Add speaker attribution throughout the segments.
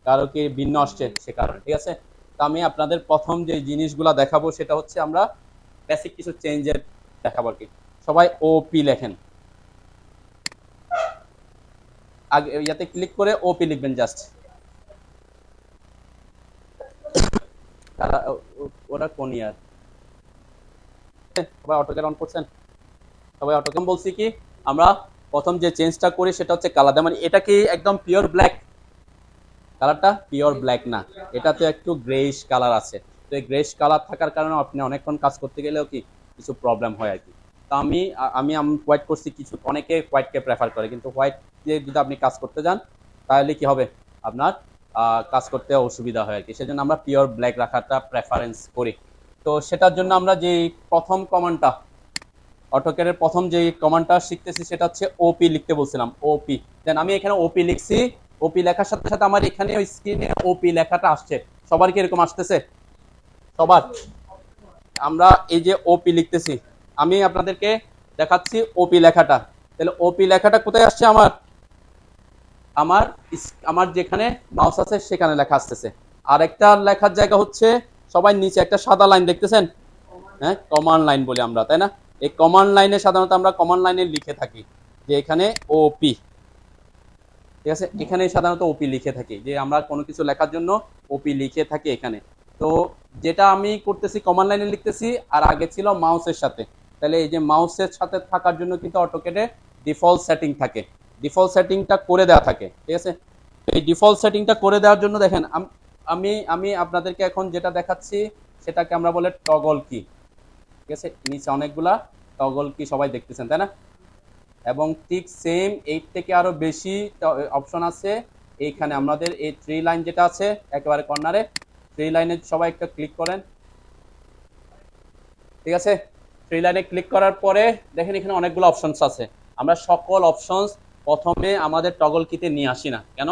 Speaker 1: কারো কি ভিন্ন আসছে সে কারণে, ঠিক আছে। তো আমি আপনাদের প্রথম যে জিনিসগুলা দেখাবো সেটা হচ্ছে আমরা বেসিক কিছু চেঞ্জের দেখাবো আর কি। সবাই ওপি লেখেন, আগে ইয়াতে ক্লিক করে ওপি লিখবেন জাস্ট। ওরা কোন ইয়ার? সবাই অটোক্যাড অন করছেন? সবাই অটোক্যাড বলছি কি আমরা প্রথম যে চেঞ্জটা করি সেটা হচ্ছে কালার। মানে এটা কি একদম পিওর ব্ল্যাক? কালারটা পিওর ব্ল্যাক না, এটাতে একটু গ্রেইশ কালার আছে। তো এই গ্রেইশ কালার থাকার কারণে আপনি অনেকক্ষণ কাজ করতে গেলেও কি কিছু প্রবলেম হয় আর কি। তো আমি আমি হোয়াইট করছি, কিছু অনেকে হোয়াইটকে প্রেফার করে, কিন্তু হোয়াইট দিয়ে যদি আপনি কাজ করতে যান তাহলে কি হবে, আপনার কাজ করতে অসুবিধা হয় আর কি। সেজন্য আমরা পিওর ব্ল্যাক রাখাটা প্রেফারেন্স করি। তো সেটার জন্য আমরা যে প্রথম কমান্ডটা, অটোক্যাডের প্রথম যে কমান্ডটা শিখতেছি সেটা হচ্ছে ওপি লিখতে বলছিলাম, ওপি। দেন আমি এখানে ওপি লিখছি। ওপি লেখার সাথে সাথে আমার এখানে ওই স্ক্রিনে ওপি লেখাটা আসছে। সবার কি এরকম আসতেছে? সবার? আমরা এই যে ওপি লিখতেছি, আমি আপনাদেরকে দেখাচ্ছি ওপি লেখাটা। তাহলে ওপি লেখাটা কোথায় আসছে আমার? আমার আমার যেখানে মাউস আছে সেখানে লেখা আসতেছে। আর একটা লেখার জায়গা হচ্ছে সবাই নিচে একটা সাদা লাইন দেখতেছেন, হ্যাঁ, কমান্ড লাইন বলি আমরা, তাই না? এই কমান্ড লাইনে সাধারণত আমরা কমান্ড লাইনে লিখে থাকি যে এখানে ওপি, ঠিক আছে। এখানে সাধারণত ওপি লিখে থাকি, যে আমরা কোনো কিছু লেখার জন্য ওপি লিখে থাকি এখানে। তো যেটা আমি করতেছি কমান্ড লাইনে লিখতেছি, আর আগে ছিল মাউসের সাথে। তাহলে এই যে মাউসের সাথে থাকার জন্য কিন্তু অটোক্যাডে ডিফল্ট সেটিং থাকে, ডিফল্ট সেটিংটা করে দেওয়া থাকে, ঠিক আছে। এই ডিফল্ট সেটিংটা করে দেওয়ার জন্য দেখেন আমি আমি আপনাদেরকে এখন যেটা দেখাচ্ছি সেটাকে আমরা বলে টগল কি, ঠিক আছে। নিচে অনেকগুলা টগল কি সবাই দেখতেছেন, তাই না? এবং ঠিক সেম এইট থেকে আরো বেশি অপশন আছে এইখানে। আমাদের এই থ্রি লাইন যেটা আছে একেবারে কর্নারে, থ্রি লাইনে সবাই একটা ক্লিক করেন, ঠিক আছে। থ্রি লাইনে ক্লিক করার পরে দেখেন এখানে অনেকগুলো অপশনস আছে। আমরা সকল অপশনস প্রথমে আমাদের টগল কিতে নিয়ে আসি না কেন,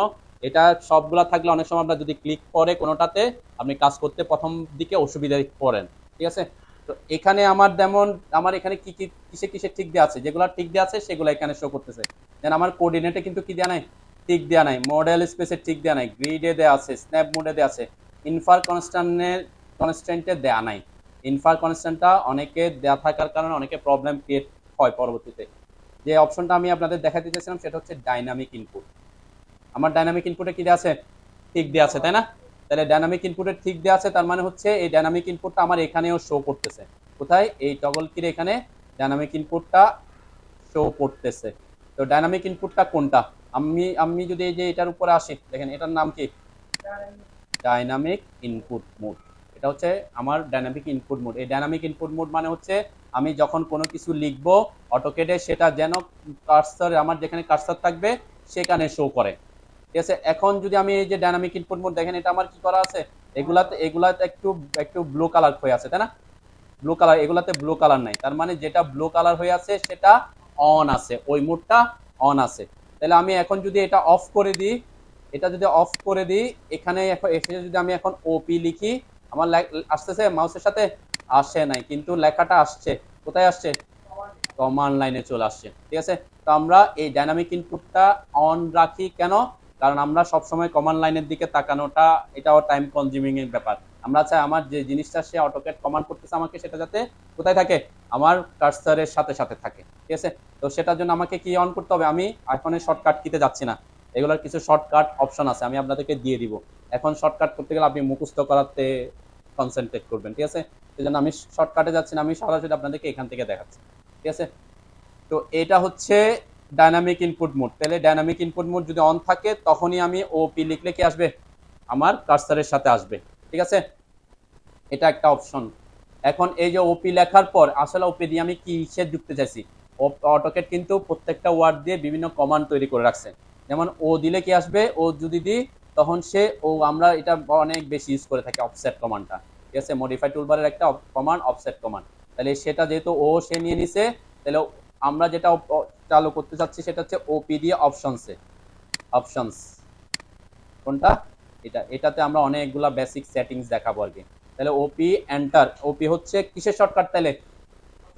Speaker 1: এটা সবগুলা থাকলে অনেক সময় আমরা যদি ক্লিক করে কোনোটাতে আপনি কাজ করতে প্রথম দিকে অসুবিধায় পড়েন, ঠিক আছে। তো এখানে আমার যেমন আমার এখানে কি কি কিসে কিসে টিক দেওয়া আছে, যেগুলো টিক দেওয়া আছে সেগুলো এখানে শো করতেছে। দেন আমার কোঅর্ডিনেটে কিন্তু কি দেওয়া নাই, টিক দেওয়া নাই। মডেল স্পেসে টিক দেওয়া নাই, গ্রিডে দেওয়া আছে, স্ন্যাপ মোডে দেওয়া আছে, ইনফার কনস্ট্যান্টে দেওয়া নাই। ইনফার কনস্ট্যান্টটা অনেকে দেওয়া থাকার কারণে অনেকে প্রবলেম ক্রিয়েট হয় পরবর্তীতে। যে অপশনটা আমি আপনাদের দেখা দিতেছিলাম সেটা হচ্ছে ডাইনামিক ইনপুট। আমার ডাইনামিক ইনপুটে কি দেওয়া আছে, ঠিক দেওয়া আছে, তাই না? তাহলে ডাইনামিক ইনপুটে ঠিক দেওয়া আছে, তার মানে হচ্ছে এই ডাইনামিক ইনপুটটা আমার এখানেও শো করতেছে। কোথায়? এই টগল কির এখানে ডাইনামিক ইনপুটটা শো করতেছে। তো ডাইনামিক ইনপুটটা কোনটা? আমি আমি যদি এই যে এটার উপরে আসি, দেখেন এটার নাম কি, ডাইনামিক ইনপুট মোড। এটা হচ্ছে আমার ডাইনামিক ইনপুট মোড। এই ডাইনামিক ইনপুট মোড মানে হচ্ছে আমি যখন কোনো কিছু লিখবো অটোকেডে সেটা যেন কার্সর, আমার যেখানে কার্সর থাকবে সেখানে শো করে, ঠিক আছে। এখন যদি আমি এই যে ডাইনামিক ইনপুট মোড দেখেন, এটা আমার কি করা আছে, এগুলাতে একটু একটু ব্লু কালার হয়ে আছে, তাই না? ব্লু কালার, এগুলাতে ব্লু কালার নাই, তার মানে যেটা ব্লু কালার হয়ে আছে সেটা অন আছে, ওই মোডটা অন আছে। তাহলে আমি এখন যদি এটা অফ করে দিই, এটা যদি অফ করে দিই, এখানে এখানে যদি আমি এখন ওপি লিখি, আমার আসতেছে মাউসের সাথে? আসে নাই, কিন্তু লেখাটা আসছে। কোথায় আসছে? কমান্ড লাইনে চলে আসছে, ঠিক আছে। তো আমরা এই ডাইনামিক ইনপুটটা অন রাখি কেন? কারণ আমরা সবসময় কমান্ড লাইনের দিকে তাকানোটা এটাও টাইম কনজিউমিং এর ব্যাপার। আমরা চাই আমার যে জিনিসটা সে অটোক্যাড কমান্ড করতেছে আমাকে সেটা যাতে কোথায় থাকে, আমার কার্সারের সাথে সাথে থাকে, ঠিক আছে। তো সেটার জন্য আমাকে কি অন করতে হবে, আমি আইফোনের শর্টকাট কিতে যাচ্ছি না, এগুলোর কিছু শর্টকাট অপশন আছে আমি আপনাদেরকে দিয়ে দিব। এখন শর্টকাট করতে গেলে আপনি মুখস্থ করাতে কনসেন্ট্রেট করবেন, ঠিক আছে। সেই জন্য আমি শর্টকাটে যাচ্ছি না, আমি সরাসরি আপনাদেরকে এখান থেকে দেখাচ্ছি, ঠিক আছে। তো এটা হচ্ছে ডাইনামিক ইনপুট মোড। তাহলে ডাইনামিক ইনপুট মোড যদি অন থাকে তখনই আমি ওপি লিখলে কি আসবে, আমার কার্সারের সাথে আসবে, ঠিক আছে। এটা একটা অপশন। এখন এই যে ওপি লেখার পর আসলে ওপি দিয়ে আমি কি হিসেব যুক্ত চাইছি, অটোক্যাড কিন্তু প্রত্যেকটা ওয়ার্ড দিয়ে বিভিন্ন কমান্ড তৈরি করে রাখছে। যেমন ও দিলে কি আসবে, ও যদি দিই তখন সে ও, আমরা এটা অনেক বেশি ইউজ করে থাকি অফসেট কমান্ডটা, ঠিক আছে। মডিফাই টুলবারের একটা কমান্ড অফসেট কমান্ড। তাহলে সেটা যেহেতু ও সে নিয়ে নিছে, তাহলে আমরা যেটা চালু করতে চাচ্ছি সেটা হচ্ছে ওপি দিয়ে অপশনসে, অপশনস কোনটা, এটা, এটাতে আমরা অনেকগুলা বেসিক সেটিংস দেখাবো আর কি। তাহলে ওপি এন্টার, ওপি হচ্ছে কিসের শর্টকাট, তাহলে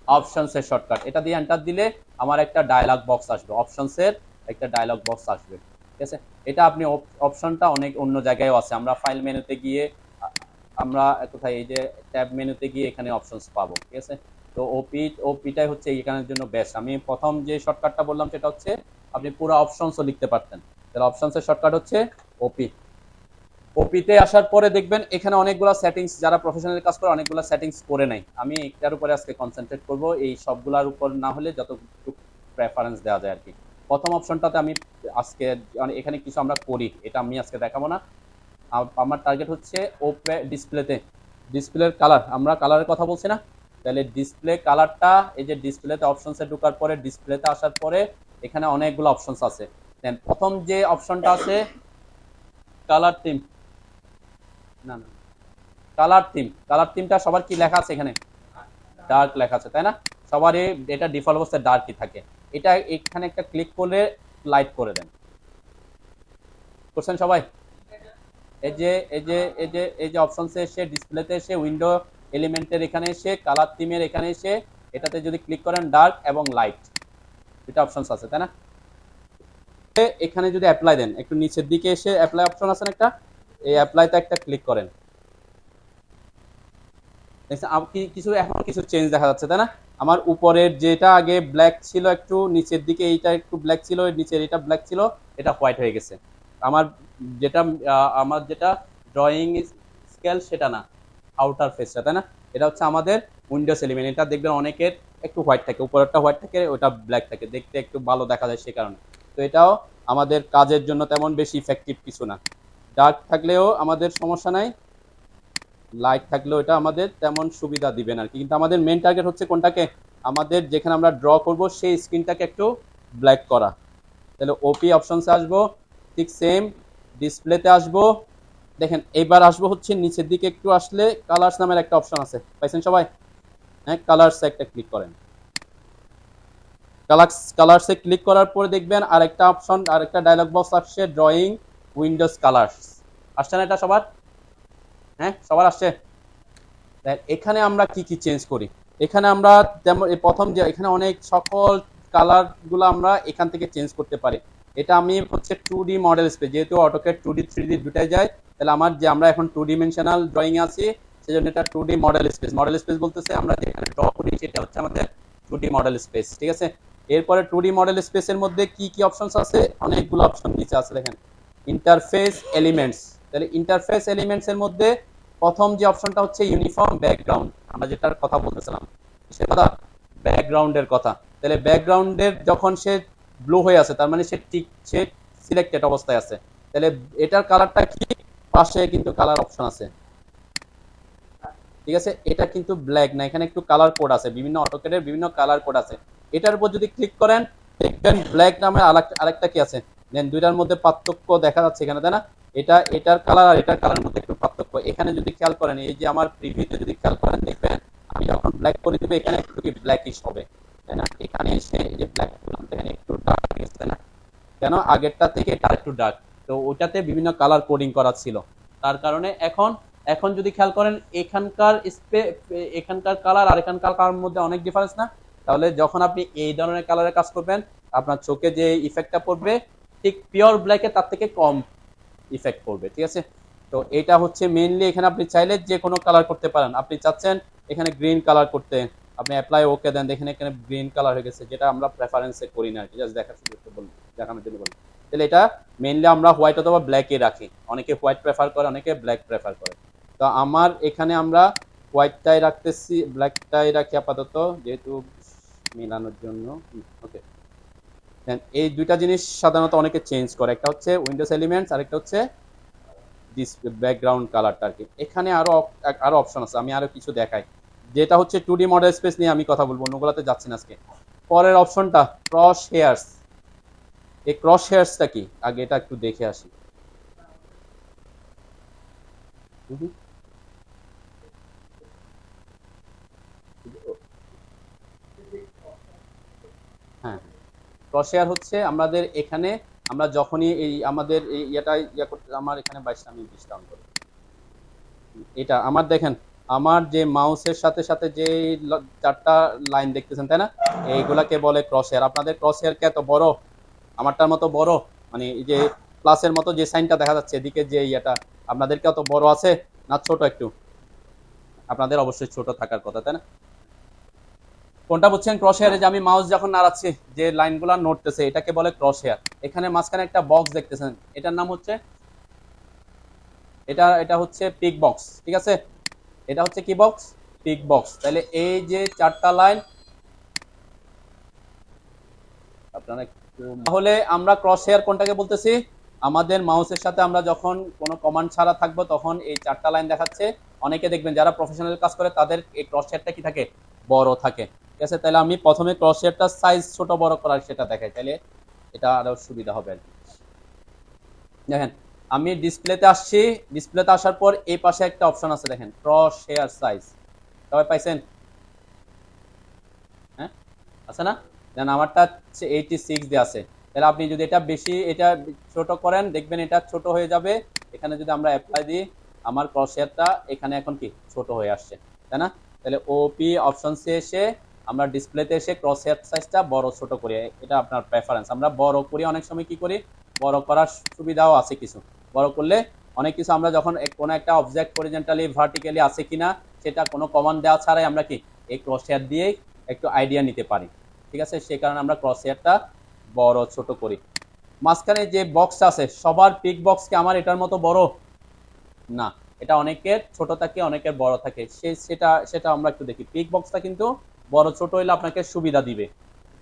Speaker 1: অপশনস এর শর্টকাট। এটা দিয়ে এন্টার দিলে আমার একটা ডায়লগ বক্স আসবে, অপশনস এর একটা ডায়লগ বক্স আসবে। ঠিক আছে। এটা আপনি অপশনটা অনেক অন্য জায়গায়ও আছে, আমরা ফাইল মেনুতে গিয়ে আমরা কোথায় এই যে ট্যাব মেনুতে গিয়ে এখানে অপশনস পাবো, ঠিক আছে। তো ওপিটাই হচ্ছে এখানের জন্য বেস্ট। আমি প্রথম যে শর্টকাটটা বললাম সেটা হচ্ছে আপনি পুরো অপশনসও লিখতে পারতেন, তাহলে অপশনসের শর্টকাট হচ্ছে ওপি। ওপিতে আসার পরে দেখবেন এখানে অনেকগুলো সেটিংস, যারা প্রফেশনাল কাজ করে অনেকগুলো সেটিংস করে নাই, আমি এটার উপরে আজকে কনসেন্ট্রেট করব, এই সবগুলোর উপর না হলে যতটুকু প্রেফারেন্স দেওয়া যায় আর কি। প্রথম অপশনটাতে আমি আজকে এখানে কিছু আমরা করি, এটা আমি আজকে দেখাবো না। আমার টার্গেট হচ্ছে ওপে ডিসপ্লেতে ডিসপ্লের কালার, আমরা কালারের কথা বলছি না, তাহলে ডিসপ্লে কালারটা এই যে ডিসপ্লেতে অপশনসে ঢোকার পরে ডিসপ্লেতে আসার পরে এখানে অনেকগুলো অপশনস আছে। দেন প্রথম যে অপশনটা আছে কালার থিম, না না কালার থিমটা সবার কি লেখা আছে এখানে? ডার্ক লেখা আছে, তাই না? সবারই এটা ডিফল্ট অবস্থায় ডার্কই থাকে। এটা এখানে একটা ক্লিক করলে লাইট করে দেন, করছেন সবাই? এই যে অপশনসে এসে ডিসপ্লেতে এসে উইন্ডো এলিমেন্টের এখানে এসে কালার থিমের এখানে এসে এটাতে যদি ক্লিক করেন ডার্ক এবং লাইট দুটো অপশনস আছে, তাই না? এখানে যদি অ্যাপ্লাই দেন, একটু নিচের দিকে এসে অ্যাপ্লাই অপশন আছে একটা, এই অ্যাপ্লাইতে একটা ক্লিক করেন, কিছু এখন কিছু চেঞ্জ দেখা যাচ্ছে, তাই না? আমার উপরের যেটা আগে ব্ল্যাক ছিল একটু নিচের দিকে এইটা একটু ব্ল্যাক ছিল, নিচের এটা ব্ল্যাক ছিল, এটা হোয়াইট হয়ে গেছে। আমার যেটা ড্রয়িং স্কেল সেটা না, আউটার ফেসটা, তাই না? এটা হচ্ছে আমাদের উইন্ডোজ এলিমেন্ট। এটা দেখবেন অনেকের একটু হোয়াইট থাকে, উপরেরটা হোয়াইট থাকে, ওটা ব্ল্যাক থাকে, দেখতে একটু ভালো দেখা যায় সে কারণে। তো এটাও আমাদের কাজের জন্য তেমন বেশি ইফেক্টিভ কিছু না। ডার্ক থাকলেও আমাদের সমস্যা নাই, লাইট থাকলেও এটা আমাদের তেমন সুবিধা দিবে না আর কি। কিন্তু আমাদের মেন টার্গেট হচ্ছে কোনটাকে, আমাদের যেখানে আমরা ড্র করব সেই স্ক্রিনটাকে একটু ব্ল্যাক করা। তাহলে ওপি অপশনসে আসবো, ঠিক সেম ডিসপ্লেতে আসবো, দেখেন এইবার আসবো হচ্ছে নিচের দিকে একটু আসলে কালার্স নামের একটা অপশন আছে, পাইছেন সবাই? হ্যাঁ, কালার্সে একটা ক্লিক করেন। কালার্সে ক্লিক করার পরে দেখবেন আরেকটা অপশন, আরেকটা ডায়লগ বক্স আসছে, ড্রয়িং উইন্ডোজ কালার্স। আসছে না এটা সবার? হ্যাঁ, সবার আসছে। এখানে আমরা কি কি চেঞ্জ করি, এখানে আমরা যেমন প্রথম যে এখানে অনেক সকল কালার গুলো আমরা এখান থেকে চেঞ্জ করতে পারি। এটা আমি হচ্ছে 2D মডেল স্পেস, যেহেতু অটোক্যাড 2D 3D দুটাই যায়, তাহলে আমার যে আমরা এখন 2 ডিমেনশনাল ড্রয়িং আছি সেজন্য এটা 2D model space. Model space বলতেছে আমরা যেখানে ড্র করি সেটা হচ্ছে আমাদের 2D মডেল স্পেস, ঠিক আছে। এরপরে 2D মডেল স্পেসের মধ্যে কি কি অপশনস আছে, অনেকগুলো অপশন নিচে আছে দেখেন, ইন্টারফেস এলিমেন্টস। তাহলে ইন্টারফেস এলিমেন্টস এর মধ্যে প্রথম যে অপশনটা হচ্ছে ইউনিফর্ম ব্যাকগ্রাউন্ড, আমরা যেটার কথা বলতেছিলাম সে কথা, ব্যাকগ্রাউন্ডের কথা। তাহলে ব্যাকগ্রাউন্ডের যখন সে ব্লু হয়ে আছে তার মানে সে সিলেক্টেড অবস্থায় আছে। তাহলে এটার কালারটা কি, পাশে কিন্তু কালার অপশন আছে, ঠিক আছে। এটা কিন্তু ব্ল্যাক না, এখানে একটু কালার কোড আছে, বিভিন্ন অটোক্যাডের বিভিন্ন কালার কোড আছে। এটার উপর যদি ক্লিক করেন দেখবেন ব্ল্যাক নামে আরেকটা কি আছে, দেন দুইটার মধ্যে পার্থক্য দেখা যাচ্ছে এখানে, তাই না? এটার কালার আর এটার কালার মধ্যে একটু পার্থক্য এখানে যদি খেয়াল করেন, এই যে আমার প্রিভিউতে যদি খেয়াল করেন দেখবেন আমি যখন ব্ল্যাক করে দিব এখানে একটু কি ব্ল্যাকিশ হবে, তাই না? এখানে এসে এই যে ব্ল্যাক করলাম এখানে একটু ডার্ক গেছে, তাই না? কেন, আগেরটা থেকে এটা একটু ডার্ক, তো ওটাতে বিভিন্ন কালার কোডিং করা ছিল, তার কারণে এখন এখন যদি খেয়াল করেন এখানকার কালার আর এখানকার কালার মধ্যে অনেক ডিফারেন্স না? তাহলে যখন আপনি এই ধরনের কালারের কাজ করবেন আপনার চোখে যে ইফেক্টটা পড়বে ঠিক পিওর ব্ল্যাকে তার থেকে কম ইফেক্ট পড়বে, ঠিক আছে। তো এটা হচ্ছে মেইনলি, এখানে আপনি চাইলে যে কোনো কালার করতে পারেন। আপনি চাচ্ছেন এখানে গ্রিন কালার করতে, আপনি অ্যাপ্লাই ওকে দেন, দেখেন এখানে গ্রিন কালার হয়ে গেছে, যেটা আমরা প্রেফারেন্সে করি না, ঠিক আছে, দেখানোর জন্য বলি। তাহলে এটা মেইনলি আমরা হোয়াইট অথবা ব্ল্যাকে রাখি, অনেকে হোয়াইট প্রেফার করে, অনেকে ব্ল্যাক প্রেফার করে। তো আমার এখানে আমরা হোয়াইটটাই রাখতেছি, ব্ল্যাকটাই রাখি আপাতত যেহেতু মিলানোর জন্য। ওকে, এই দুইটা জিনিস সাধারণত অনেকে চেঞ্জ করে, একটা হচ্ছে উইন্ডোজ এলিমেন্টস আর একটা হচ্ছে ব্যাকগ্রাউন্ড কালারটা আর কি। এখানে আরো অপশন আছে, আমি আরো কিছু দেখাই, যেটা হচ্ছে 2D মডেল স্পেস নিয়ে আমি কথা বলবো, অন্যগুলোতে যাচ্ছি না আজকে। পরের অপশনটা ক্রস হেয়ার্স। এই ক্রস হেয়ার্সটা কি, আগে এটা একটু দেখে আসি। হ্যাঁ, ক্রস হেয়ার হচ্ছে আমাদের এখানে আমরা যখনই এই আমাদের ইয়েটা করতে, আমার এখানে 22 আমি 20 ডাউন করি, এটা আমার দেখেন আমার যে মাউসের সাথে সাথে যে চারটা লাইন দেখতেছেন, তাই না? এইগুলাকে বলে ক্রস হেয়ার। আপনাদের ক্রস হেয়ার কে এত বড়, আমারটার মতো বড়, মানে এই যে প্লাসের মতো যে সাইনটা দেখা যাচ্ছে এদিকে যে ইয়েটা আপনাদেরকে অত বড় আছে না ছোট? একটু আপনাদের অবশ্যই ছোট থাকার কথা, তাই না? কোনটা বুঝছেন? ক্রস হেয়ারে যে আমি মাউস যখন নাড়াচ্ছি যে লাইনগুলো নড়তেছে এটাকে বলে ক্রস হেয়ার। এখানে মাঝখানে একটা বক্স দেখতেছেন, এটার নাম হচ্ছে এটা হচ্ছে পিক বক্স, ঠিক আছে? এটা হচ্ছে কি বক্স? Pick box. তাহলে এই যে চারটা লাইন আপনারা তাহলে আমরা ক্রস হেয়ার কোনটাকে বলতেছি? আমাদের মাউসের সাথে আমরা যখন কোনো কমান্ড ছাড়া থাকবো তখন এই চারটা লাইন দেখাচ্ছে। অনেকে দেখবেন যারা প্রফেশনাল কাজ করে তাদের এই ক্রস হেয়ারটা কি থাকে? বড় থাকে, ঠিক আছে? তাহলে আমি প্রথমে ক্রস হেয়ারটা সাইজ ছোট বড় করার সেটা দেখাই, তাহলে এটা আরো সুবিধা হবে আর কি। দেখেন আমি ডিসপ্লেতে আসছি, ডিসপ্লেতে আসার পর এই পাশে একটা অপশন আছে, দেখেন ক্রস হেয়ার সাইজ। সবাই পাইছেন? হ্যাঁ, আছে না? দেন আমারটা 86 দিয়ে আছে। তাহলে আপনি যদি এটা বেশি এটা ছোট করেন দেখবেন এটা ছোট হয়ে যাবে। এখানে যদি আমরা অ্যাপ্লাই দিই আমার ক্রস হেয়ারটা এখানে এখন কি ছোট হয়ে আসছে, তাই না? তাহলে ওপি অপশনসে এসে আমরা ডিসপ্লেতে এসে ক্রস হেয়ার সাইজটা বড় ছোট করি, এটা আপনার প্রেফারেন্স। আমরা বড় করি, অনেক সময় কি করি বড় করার সুবিধাও আছে কিছু। বড় করলে অনেক কিছু আমরা যখন কোনো একটা অবজেক্ট হরিজন্টালি ভার্টিক্যালি আছে কিনা সেটা কোনো কমান্ড দেওয়া ছাড়াই আমরা কি এই ক্রস হেয়ার দিয়ে একটু আইডিয়া নিতে পারি, ঠিক আছে? সেই কারণে আমরা ক্রস হেয়ারটা বড় ছোট করি। মাঝখানে যে বক্স আছে সবার পিক বক্স কি আমার এটার মতো বড়? না, এটা অনেকের ছোট থাকে অনেকের বড় থাকে। সেটা সেটা আমরা একটু দেখি। পিক বক্সটা কিন্তু বড় ছোট হইলে আপনাকে সুবিধা দিবে।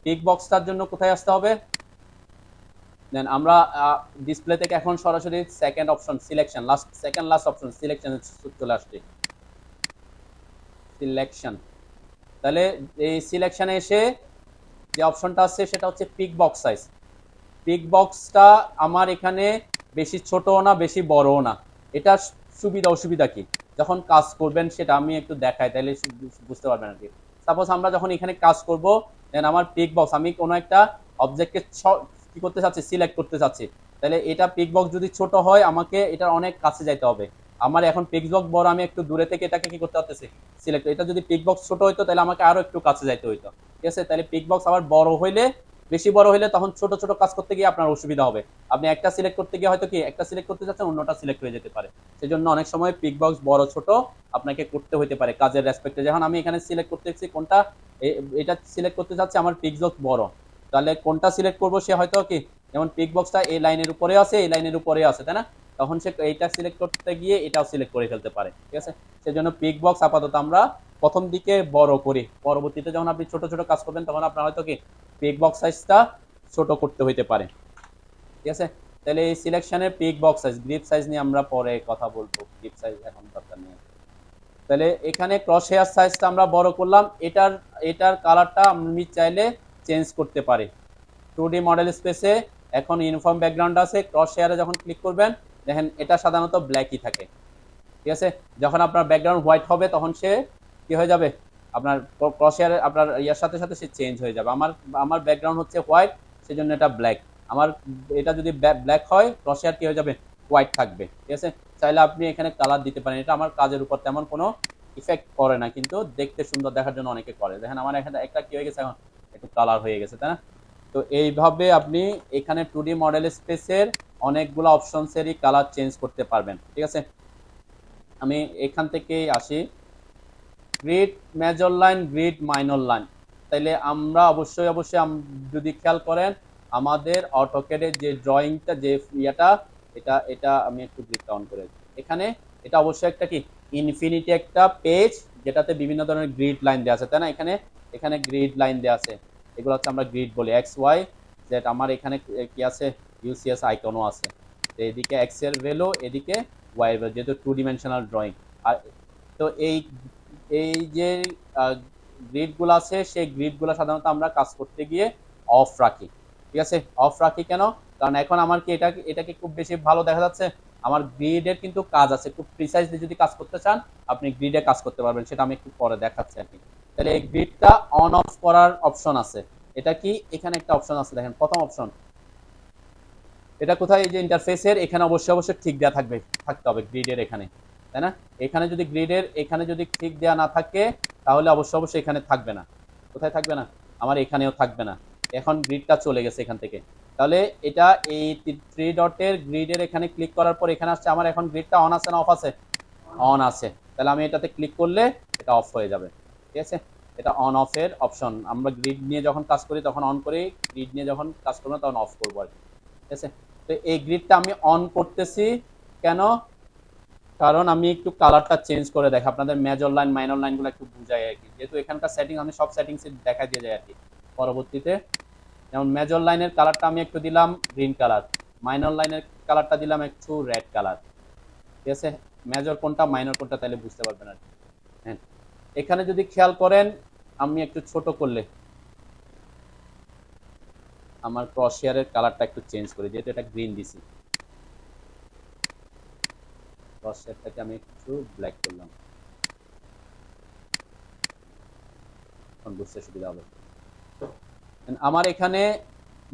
Speaker 1: পিক বক্সটার জন্য কোথায় আসতে হবে? দেন আমরা ডিসপ্লে থেকে এখন সরাসরি second option selection, second last option selection চলে আসছে, সিলেকশন। তাহলে এই সিলেকশনে এসে যে অপশনটা আছে সেটা হচ্ছে পিক বক্স সাইজ। পিক বক্সটা আমার এখানে বেশি ছোটও না বেশি বড়ও না। এটা সুবিধা অসুবিধা কি যখন কাজ করবেন সেটা আমি একটু দেখাই, তাহলে বুঝতে পারবেন আর কি। সাপোজ আমরা যখন এখানে কাজ করব, দেন আমার পিক বক্স আমি কোনো একটা অবজেক্টকে কি করতে চাচ্ছি? সিলেক্ট করতে চাচ্ছি। তাহলে এটা পিক বক্স যদি ছোট হয় আমাকে এটার অনেক কাছে যাইতে হবে। আমার এখন পিক বক্স বড়, আমি একটু দূরে থেকে এটাকে কি করতে পারতেছি? সিলেক্ট। এটা যদি পিক বক্স ছোট হইতো তাহলে আমাকে আরো একটু কাছে যাইতে হইতো, ঠিক আছে? তাহলে পিক বক্স আবার বড় হইলে বেশি বড় হইলে তখন ছোট ছোট কাজ করতে গিয়ে আপনার অসুবিধা হবে। আপনি একটা সিলেক্ট করতে গিয়ে হয়তো কি একটা সিলেক্ট করতে যাচ্ছেন অন্যটা সিলেক্ট হয়ে যেতে পারে। সেজন্য অনেক সময় পিক বক্স বড় ছোট আপনাকে করতে হইতে পারে কাজের রেসপেক্টে। যখন আমি এখানে সিলেক্ট করতেছি কোনটা এটা সিলেক্ট করতে যাচ্ছি আমার পিক বক্স বড়, তাহলে কোনটা সিলেক্ট করব সে হয়তো কি যেমন পিক বক্সটা এই লাইনের উপরে আছে এই লাইনের উপরে আছে, তাই না? তখন সে এইটা সিলেক্ট করতে গিয়ে এটাও সিলেক্ট করে ফেলতে পারে, ঠিক আছে? সেজন্য পিক বক্স আপাতত আমরা প্রথম দিকে বড় করি, পরবর্তীতে যখন আপনি ছোট ছোট কাজ করবেন তখন আপনার হয়তো কি পিক বক্স সাইজটা ছোট করতে হইতে পারে, ঠিক আছে? তাহলে এই সিলেকশনের pick box size, grip size নিয়ে আমরা পরে কথা বলবো, গ্রিপ সাইজ এখন দরকার নেই। তাহলে এখানে ক্রস হেয়ার সাইজটা আমরা বড় করলাম, এটার এটার কালারটা আমি চাইলে চেঞ্জ করতে পারি। 2D মডেল স্পেসে এখন ইউনিফর্ম ব্যাকগ্রাউন্ড আছে, ক্রস হেয়ারে যখন ক্লিক করবেন দেখেন এটা সাধারণত ব্ল্যাকই থাকে, ঠিক আছে? যখন আপনার ব্যাকগ্রাউন্ড হোয়াইট হবে তখন সে কি হয়ে যাবে? আপনার ক্রস হেয়ারে আপনার ইয়ার সাথে সাথে সে চেঞ্জ হয়ে যাবে। আমার আমার ব্যাকগ্রাউন্ড হচ্ছে হোয়াইট, সেজন্য এটা ব্ল্যাক। আমার এটা যদি ব্ল্যাক হয় ক্রস হেয়ার কি হয়ে যাবে? হোয়াইট থাকবে, ঠিক আছে? চাইলে আপনি এখানে কালার দিতে পারেন, এটা আমার কাজের উপর তেমন কোনো ইফেক্ট করে না, কিন্তু দেখতে সুন্দর দেখার জন্য অনেকে করে। দেখেন আমার এখানে একটা কি হয়ে গেছে, এখন একটু কালার হয়ে গেছে, তাই না? তো এইভাবে আপনি এখানে 2D মডেল স্পেসের অনেকগুলো অপশনসেরই কালার চেঞ্জ করতে পারবেন, ঠিক আছে? আমি এখান থেকেই আসি, grid major line, grid minor line. তাইলে আমরা অবশ্যই যদি খেয়াল করেন আমাদের অটোক্যাডের যে ড্রয়িংটা যে ইয়েটা এটা এটা আমি একটু গ্রিডটা অন করে এখানে এটা অবশ্যই একটা কি ইনফিনিটি একটা পেজ যেটাতে বিভিন্ন ধরনের গ্রিড লাইন দেওয়া আছে, তাই না? এখানে এখানে গ্রিড লাইন দেওয়া আছে, এগুলো হচ্ছে আমরা গ্রিড বলি। এক্স ওয়াই জেড, আমার এখানে কি আছে? ইউসিএস আইকনও আছে। তো এদিকে এক্স এর ভ্যালু, এদিকে ওয়াই এর ভ্যালু, যেহেতু 2 ডিমেনশনাল ড্রয়িং। আর তো এই এই যে গ্রিডগুলো আছে সেই গ্রিডগুলো সাধারণত আমরা কাজ করতে গিয়ে অফ রাখি, ঠিক আছে? অফ রাখি কেন? কারণ এখন আমার কি এটাকে খুব বেশি ভালো দেখা যাচ্ছে। আমার গ্রিডের কিন্তু কাজ আছে, খুব প্রিসাইজলি যদি কাজ করতে চান আপনি গ্রিডে কাজ করতে পারবেন, সেটা আমি একটু পরে দেখাচ্ছি আর কি। তাহলে এই গ্রিডটা অন অফ করার অপশন আছে। এটা কি এখানে একটা অপশন আছে, দেখেন প্রথম অপশন। এটা কোথায়? এই যে ইন্টারফেসের এখানে অবশ্যই ঠিক দেওয়া থাকতে হবে গ্রিডের এখানে, তাই না? এখানে যদি গ্রিডের এখানে যদি ঠিক দেওয়া না থাকে তাহলে অবশ্যই এখানে থাকবে না। কোথায় থাকবে না? আমার এখানেও থাকবে না। এখন গ্রিডটা চলে গেছে এখান থেকে, তাহলে এটা এই থ্রি ডটের গ্রিডের এখানে ক্লিক করার পর এখানে আসছে আমার এখন গ্রিডটা অন আছে না অফ আছে? অন আছে। তাহলে আমি এটাতে ক্লিক করলে এটা অফ হয়ে যাবে। ঠিক আছে, এটা অন অফ এর অপশন। আমরা গ্রিড নিয়ে যখন কাজ করি তখন অন করি, গ্রিড নিয়ে যখন কাজ করবো তখন অফ করবো আর কি। ঠিক আছে, তো এই গ্রিডটা আমি অন করতেছি কেন? কারণ আমি একটু কালারটা চেঞ্জ করে দেখি আপনাদের মেজর লাইন মাইনর লাইনগুলো একটু বুঝাই আর কি, যেহেতু এখানকার সেটিং আমি সব সেটিংস দেখা দিয়ে যাই আর কি পরবর্তীতে। যেমন মেজর লাইনের কালারটা আমি একটু দিলাম গ্রিন কালার, মাইনর লাইনের কালারটা দিলাম একটু রেড কালার। ঠিক আছে, মেজর কোনটা মাইনর কোনটা তাহলে বুঝতে পারবেন আর কি। হ্যাঁ, এখানে যদি খেয়াল করেন আমি একটু ছোট করলে আমার ক্রস হেয়ারের কালারটা একটু চেঞ্জ করি, যেহেতু এটা গ্রিন দিছি, ক্রস হেয়ারটাকে আমি একটু ব্ল্যাক করলাম, এখন বুঝতে সুবিধা হবে। আমার এখানে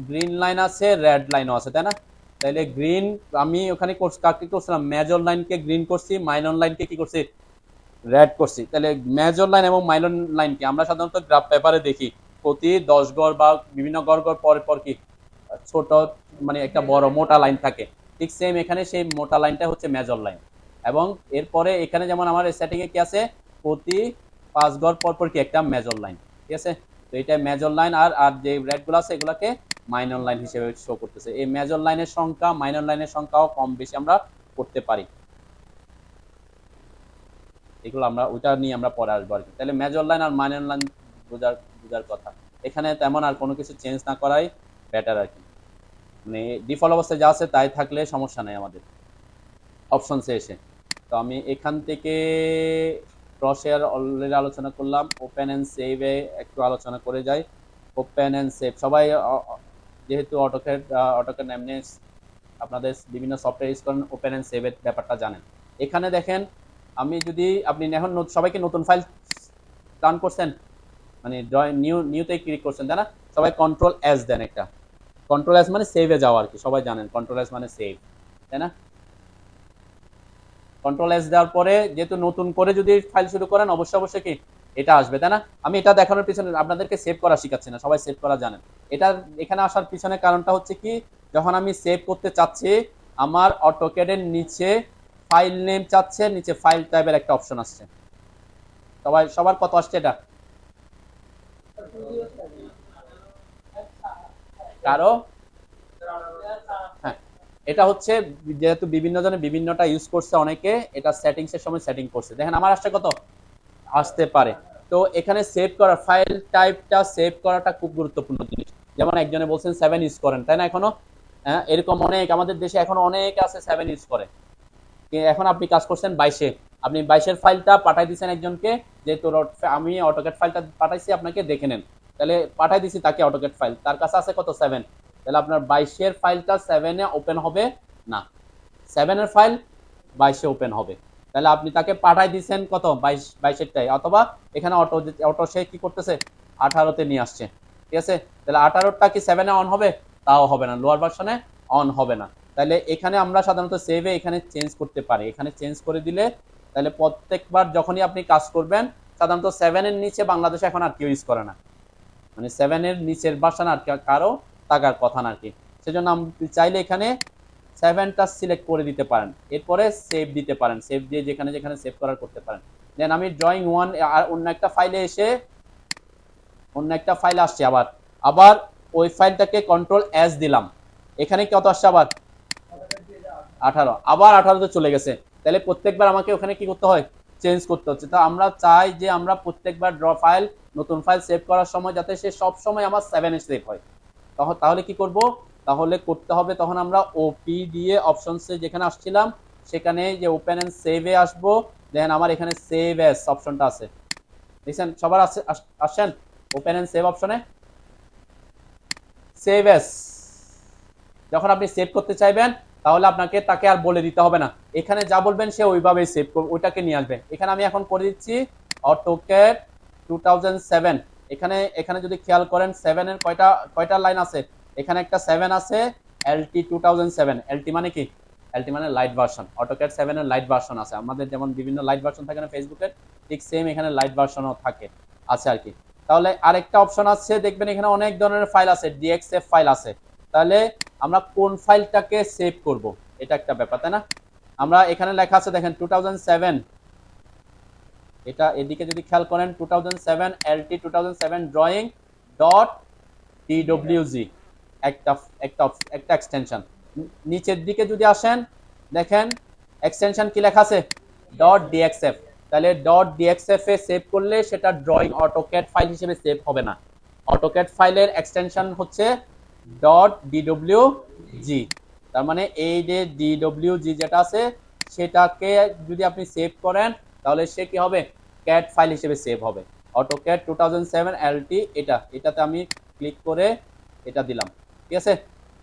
Speaker 1: গ্রিন লাইন আছে, রেড লাইনও আছে, তাই না? তাহলে গ্রিন আমি ওখানে কাকে করছিলাম, মেজর লাইনকে গ্রিন করছি, মাইনর লাইনকে কি করছি, রেড করছি। তাহলে মেজর লাইন এবং মাইনর লাইনকে আমরা সাধারণত গ্রাফ পেপারে দেখি প্রতি 10 গড় বা বিভিন্ন গড় গড় পর পর কি ছোট মানে একটা বড় মোটা লাইন থাকে। ঠিক সেম এখানে সেই মোটা লাইনটা হচ্ছে মেজর লাইন, এবং এরপরে এখানে যেমন আমার সেটিং এ কি আছে, প্রতি 5 গড় পর পর কি একটা মেজর লাইন। ঠিক আছে, তো এটা মেজর লাইন, আর আর যে রেড গুলো আছে এগুলাকে মাইনর লাইন হিসেবে শো করতেছে। এই মেজর লাইনের সংখ্যা মাইনর লাইনের সংখ্যাও কম বেশি আমরা করতে পারি, এগুলো আমরা ওইটা নিয়ে আমরা পরে আসবো আর কি। তাহলে মেজর লাইন আর মাইনর লাইন বোঝার বোঝার কথা, এখানে তেমন আর কোনো কিছু চেঞ্জ না করাই বেটার আর কি। মানে ডিফল্ট অবস্থায় যা আছে তাই থাকলে সমস্যা নেই আমাদের অপশনসে এসে। তো আমি এখান থেকে ক্রস হেয়ার অলরেডি আলোচনা করলাম, ওপেন অ্যান্ড সেভে একটু আলোচনা করে যাই। ওপেন অ্যান্ড সেভ সবাই যেহেতু অটোক্যাড এমনি আপনাদের বিভিন্ন সফটওয়্যার ইউজ করেন, ওপেন অ্যান্ড সেভের ব্যাপারটা জানেন। এখানে দেখেন আমি যদি আপনি এখন সবাইকে নতুন ফাইল রান করছেন, মানে নিউতে ক্লিক করছেন, তাই না? সবাই কন্ট্রোল এস দেন একটা, কন্ট্রোল এস মানে সেভে যাওয়া আর কি, সবাই জানেন কন্ট্রোল এস মানে সেভ, তাই না? কন্ট্রোল এস দেওয়ার পরে যেহেতু নতুন করে যদি ফাইল শুরু করেন অবশ্যই অবশ্যই কি এটা আসবে, তাই না? আমি এটা দেখানোর পিছনে আপনাদেরকে সেভ করা শিখাচ্ছি না, সবাই সেভ করা জানেন। এটা এখানে আসার পিছনে কারণটা হচ্ছে কি, যখন আমি সেভ করতে চাচ্ছি আমার অটোক্যাডের নিচে ফাইল নেম চাচ্ছে, নিচে ফাইল টাইপের একটা অপশন আসছে। সবার কত আসছে এটা? কারো? হ্যাঁ, এটা হচ্ছে যেহেতু বিভিন্ন জনে বিভিন্নটা ইউজ করছে, অনেকে এটা সেটিংস এর সময় সেটিং করছে। দেখেন আমার আসছে কত, আসতে পারে। তো এখানে সেভ করা ফাইল টাইপটা সেভ করাটা খুব গুরুত্বপূর্ণ জিনিস। যেমন একজনে বলছেন 7 ইউজ করেন, তাই না? এখনো এরকম অনেক আমাদের দেশে এখনো অনেক আছে 7 ইউজ করে। এখন আপনি কাজ করছেন 22-এ, আপনি 22-এর ফাইলটা পাঠাই দিচ্ছেন একজনকে, যে তোর আমি অটোক্যাড ফাইলটা পাঠাইছি আপনাকে দেখে নেন, তাহলে পাঠাই দিছি তাকে অটোক্যাড ফাইল, তার কাছে আছে কত 7, তাহলে আপনার 22-এর ফাইলটা 7-এ ওপেন হবে না, 7-এর ফাইল 22-এ ওপেন হবে। তাহলে আপনি তাকে পাঠাই দিচ্ছেন কত 22-এরটাই, অথবা এখানে অটো সে কি করতেছে 18-তে নিয়ে আসছে। ঠিক আছে, তাহলে 18টা কি 7-এ অন হবে? তাও হবে না, লোয়ার ভার্সনে অন হবে না। তাহলে এখানে আমরা সাধারণত সেভে এখানে চেঞ্জ করতে পারি, এখানে চেঞ্জ করে দিলে তাহলে প্রত্যেকবার যখনই আপনি কাজ করবেন, সাধারণত 7-এর নিচে বাংলাদেশে এখন আর কেউ ইউজ করে না, মানে 7-এর নিচের ভার্সন আর কারো থাকার কথা না আর কি। সেজন্য আপনি চাইলে এখানে 7টা সিলেক্ট করে দিতে পারেন, এরপরে সেভ দিতে পারেন, সেভ দিয়ে যেখানে যেখানে সেভ করার করতে পারেন। দেন আমি ড্রয়িং 1 আর অন্য একটা ফাইলে এসে অন্য একটা ফাইল আসছে, আবার আবার ওই ফাইলটাকে কন্ট্রোল এস দিলাম, এখানে কত আসছে আবার 18, আবার 18-তে চলে গেছে। তাহলে প্রত্যেকবার আমাকে ওখানে কি করতে হয়, চেঞ্জ করতে হচ্ছে। তো আমরা চাই যে আমরা প্রত্যেকবার ড্র ফাইল নতুন ফাইল সেভ করার সময় যাতে সে সব সময় আমার 7-এ সেভ হয়। তাহলে কি করব, তাহলে করতে হবে তখন আমরা ওপি দিয়ে অপশনসে যেখানে আসছিলাম সেখানে যে ওপেন এন্ড সেভে আসবো, দেন আমার এখানে সেভ এস অপশনটা আছে, দেখছেন সবার আসছেন ওপেন এন্ড সেভ অপশনে, সেভ এস যখন আপনি সেভ করতে চাইবেন তাহলে আপনাকে তাকে আর বলে দিতে হবে না, এখানে যা বলবেন সে ওইভাবেই সেভ করবে, ওইটাকে নিয়ে আসবে। এখানে আমি এখন করে দিচ্ছি অটোক্যাড 2007, এখানে এখানে যদি খেয়াল করেন 7-এর কয়টা লাইন আছে, এখানে একটা 7 আছে, এলটি 2007, এলটি মানে কি, এলটি মানে লাইট ভার্সন, অটোক্যাড 7-এর লাইট ভার্সন আছে, আমাদের যেমন বিভিন্ন লাইট ভার্সন থাকে না ফেসবুকের, ঠিক সেম এখানে লাইট ভার্সনও থাকে আছে আর কি। তাহলে আরেকটা অপশন আছে দেখবেন এখানে অনেক ধরনের ফাইল আছে, ডিএক্সএফ ফাইল আছে, তাহলে আমরা কোন ফাইলটাকে সেভ করব, এটা একটা ব্যাপার, তাই না? আমরা এখানে লেখা আছে দেখেন 2007, এটা এদিকে যদি খেয়াল করেন 2007 LT 2007 ড্রয়িং ডট ডিডব্লিউজি একটা একটা একটা এক্সটেনশন। নিচের দিকে যদি আসেন দেখেন এক্সটেনশন কি লেখা আছে, ডট ডিএক্সএফ। তাহলে ডট ডিএক্সএফ এ সেভ করলে সেটা ড্রয়িং অটোক্যাড ফাইল হিসেবে সেভ হবে না। অটোক্যাড ফাইলের এক্সটেনশন হচ্ছে ডট ডিডব্লিউজি। তার মানে এই যে ডিডব্লিউজি যেটা আছে সেটাকে যদি আপনি সেভ করেন তাহলে সে কি হবে, ক্যাড ফাইল হিসেবে সেভ হবে। অটোক্যাড 2007 LT এটাতে আমি ক্লিক করে এটা দিলাম, ঠিক আছে?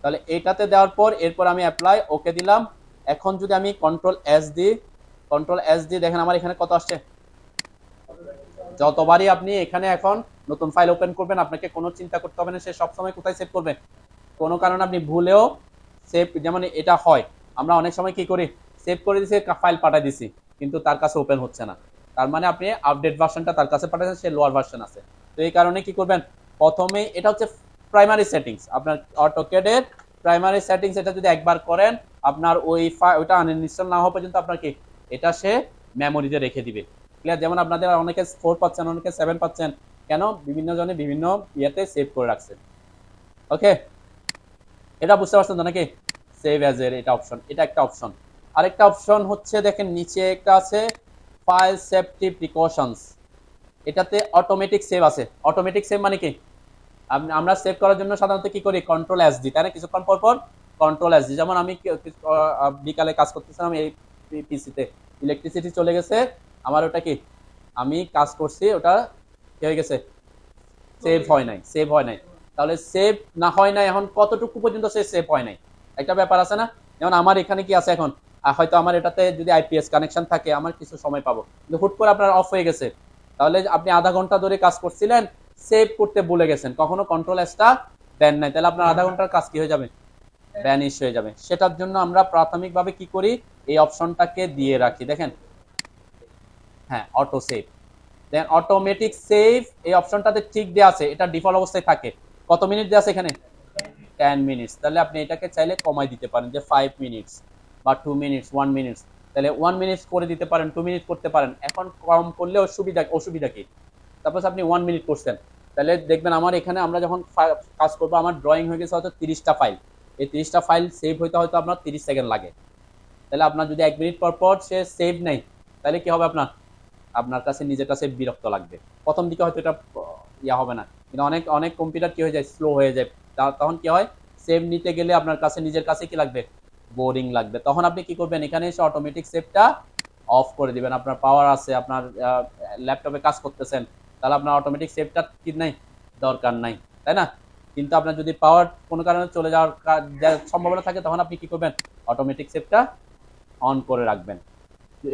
Speaker 1: তাহলে এটাতে দেওয়ার পর এরপর আমি অ্যাপ্লাই ওকে দিলাম। এখন যদি আমি কন্ট্রোল এস দিই, দেখেন আমার এখানে কত আসছে। যতবারই আপনি এখানে এখন নতুন ফাইল ওপেন করবেন আপনাকে কোনো চিন্তা করতে হবে না সে সবসময় কোথায় সেভ করবে। কোনো কারণে আপনি ভুলেও সেভ, যেমন এটা হয় আমরা অনেক সময় কি করি, সেভ করে দিছি ফাইল পাঠিয়ে দিছি কিন্তু তার কাছে ওপেন হচ্ছে না, তার মানে আপনি আপডেট ভার্সনটা তার কাছে পাঠাচ্ছেন, সে লোয়ার ভার্সন আছে। তো এই কারণে কি করবেন, প্রথমে এটা হচ্ছে প্রাইমারি সেটিংস, আপনার অটোক্যাডের প্রাইমারি সেটিংস। এটা যদি একবার করেন আপনার ওইটা আনইনস্টল না হওয়া পর্যন্ত আপনার কি এটা সে মেমোরিতে রেখে দিবে। ক্লিয়ার? যেমন আপনাদের অনেকে 4 পাচ্ছেন, অনেকে 7 পাচ্ছেন, কেন, বিভিন্ন জনে বিভিন্ন ইয়েতে সেভ করে রাখছেন। ওকে, এটা বুঝতে পারছেন তো নাকি? সেভ অ্যাজ এর এটা অপশন, এটা একটা অপশন। আরেকটা অপশন হচ্ছে দেখেন নিচে একটা আছে ফাইল সেফটি প্রিকশনস, এটাতে অটোমেটিক সেভ আছে। অটোমেটিক সেভ মানে কি, আমরা সেভ করার জন্য সাধারণত কি করি, কন্ট্রোল এস দিই, তাই না? কিছুক্ষণ পর পর কন্ট্রোল এস দিই। যেমন আমি বিকালে কাজ করতেছিলাম এই পিসিতে, ইলেকট্রিসিটি চলে গেছে, আমার ওটা কি আমি কাজ করছি ওটা কি হয়ে গেছে, সেভ হয় নাই। তাহলে সেভ না হয় নাই, এখন কতটুকু পর্যন্ত সে সেভ হয় নাই একটা ব্যাপার আছে না? যেমন আমার এখানে কি আছে এখন, হয়তো আমার এটাতে যদি আইপিএস কানেকশন থাকে আমার কিছু সময় পাবো, কিন্তু হুট করে আপনার অফ হয়ে গেছে, তাহলে আপনি আধা ঘন্টা ধরে কাজ করছিলেন, সেভ করতে ভুলে গেছেন, কখনো কন্ট্রোল এসটা দেন নাই, তাহলে আপনার আধা ঘন্টার কাজ কি হয়ে যাবে, ভ্যানিশ হয়ে যাবে। সেটার জন্য আমরা প্রাথমিকভাবে কি করি, এই অপশনটাকে দিয়ে রাখি, দেখেন, হ্যাঁ, অটো সেভ। দেন অটোমেটিক সেভ এই অপশনটাতে ঠিক দেওয়া আছে, এটা ডিফল্ট অবস্থায় থাকে। কত মিনিট দেওয়া আছে এখানে, 10 মিনিটস। তাহলে আপনি এটাকে চাইলে কমাই দিতে পারেন, যে 5 মিনিটস বা 2 মিনিটস, 1 মিনিটস, তাহলে 1 মিনিটস করে দিতে পারেন, 2 মিনিট করতে পারেন। এখন কম করলে অসুবিধা কি, তারপর আপনি 1 মিনিট করছেন, তাহলে দেখবেন আমার এখানে আমরা যখন কাজ করবো আমার ড্রয়িং হয়ে গেছে হয়তো 30টা ফাইল, এই 30টা ফাইল সেভ হইতে হয়তো আপনার 30 সেকেন্ড লাগে। তাহলে আপনার যদি 1 মিনিট পর পর সে সেভ নেই তাহলে কি হবে, আপনার কাছে নিজের কাছে বিরক্ত লাগবে। প্রথম দিকে হয়তো এটা ইয়া হবে না, কিন্তু অনেক অনেক কম্পিউটার কি হয়ে যায়, স্লো হয়ে যায়, তখন কি হয়, সেভ নিতে গেলে আপনার কাছে নিজের কাছে কি লাগবে, বোরিং লাগবে। তখন আপনি কি করবেন, এখানে এসে অটোমেটিক সেভটা অফ করে দিবেন। আপনার পাওয়ার আছে, আপনার ল্যাপটপে কাজ করতেছেন, তাহলে আপনার অটোমেটিক সেভটা কি নাই, দরকার নাই, তাই না? কিন্তু আপনার যদি পাওয়ার কোনো কারণে চলে যাওয়ার সম্ভাবনা থাকে তখন আপনি কি করবেন, অটোমেটিক সেভটা অন করে রাখবেন।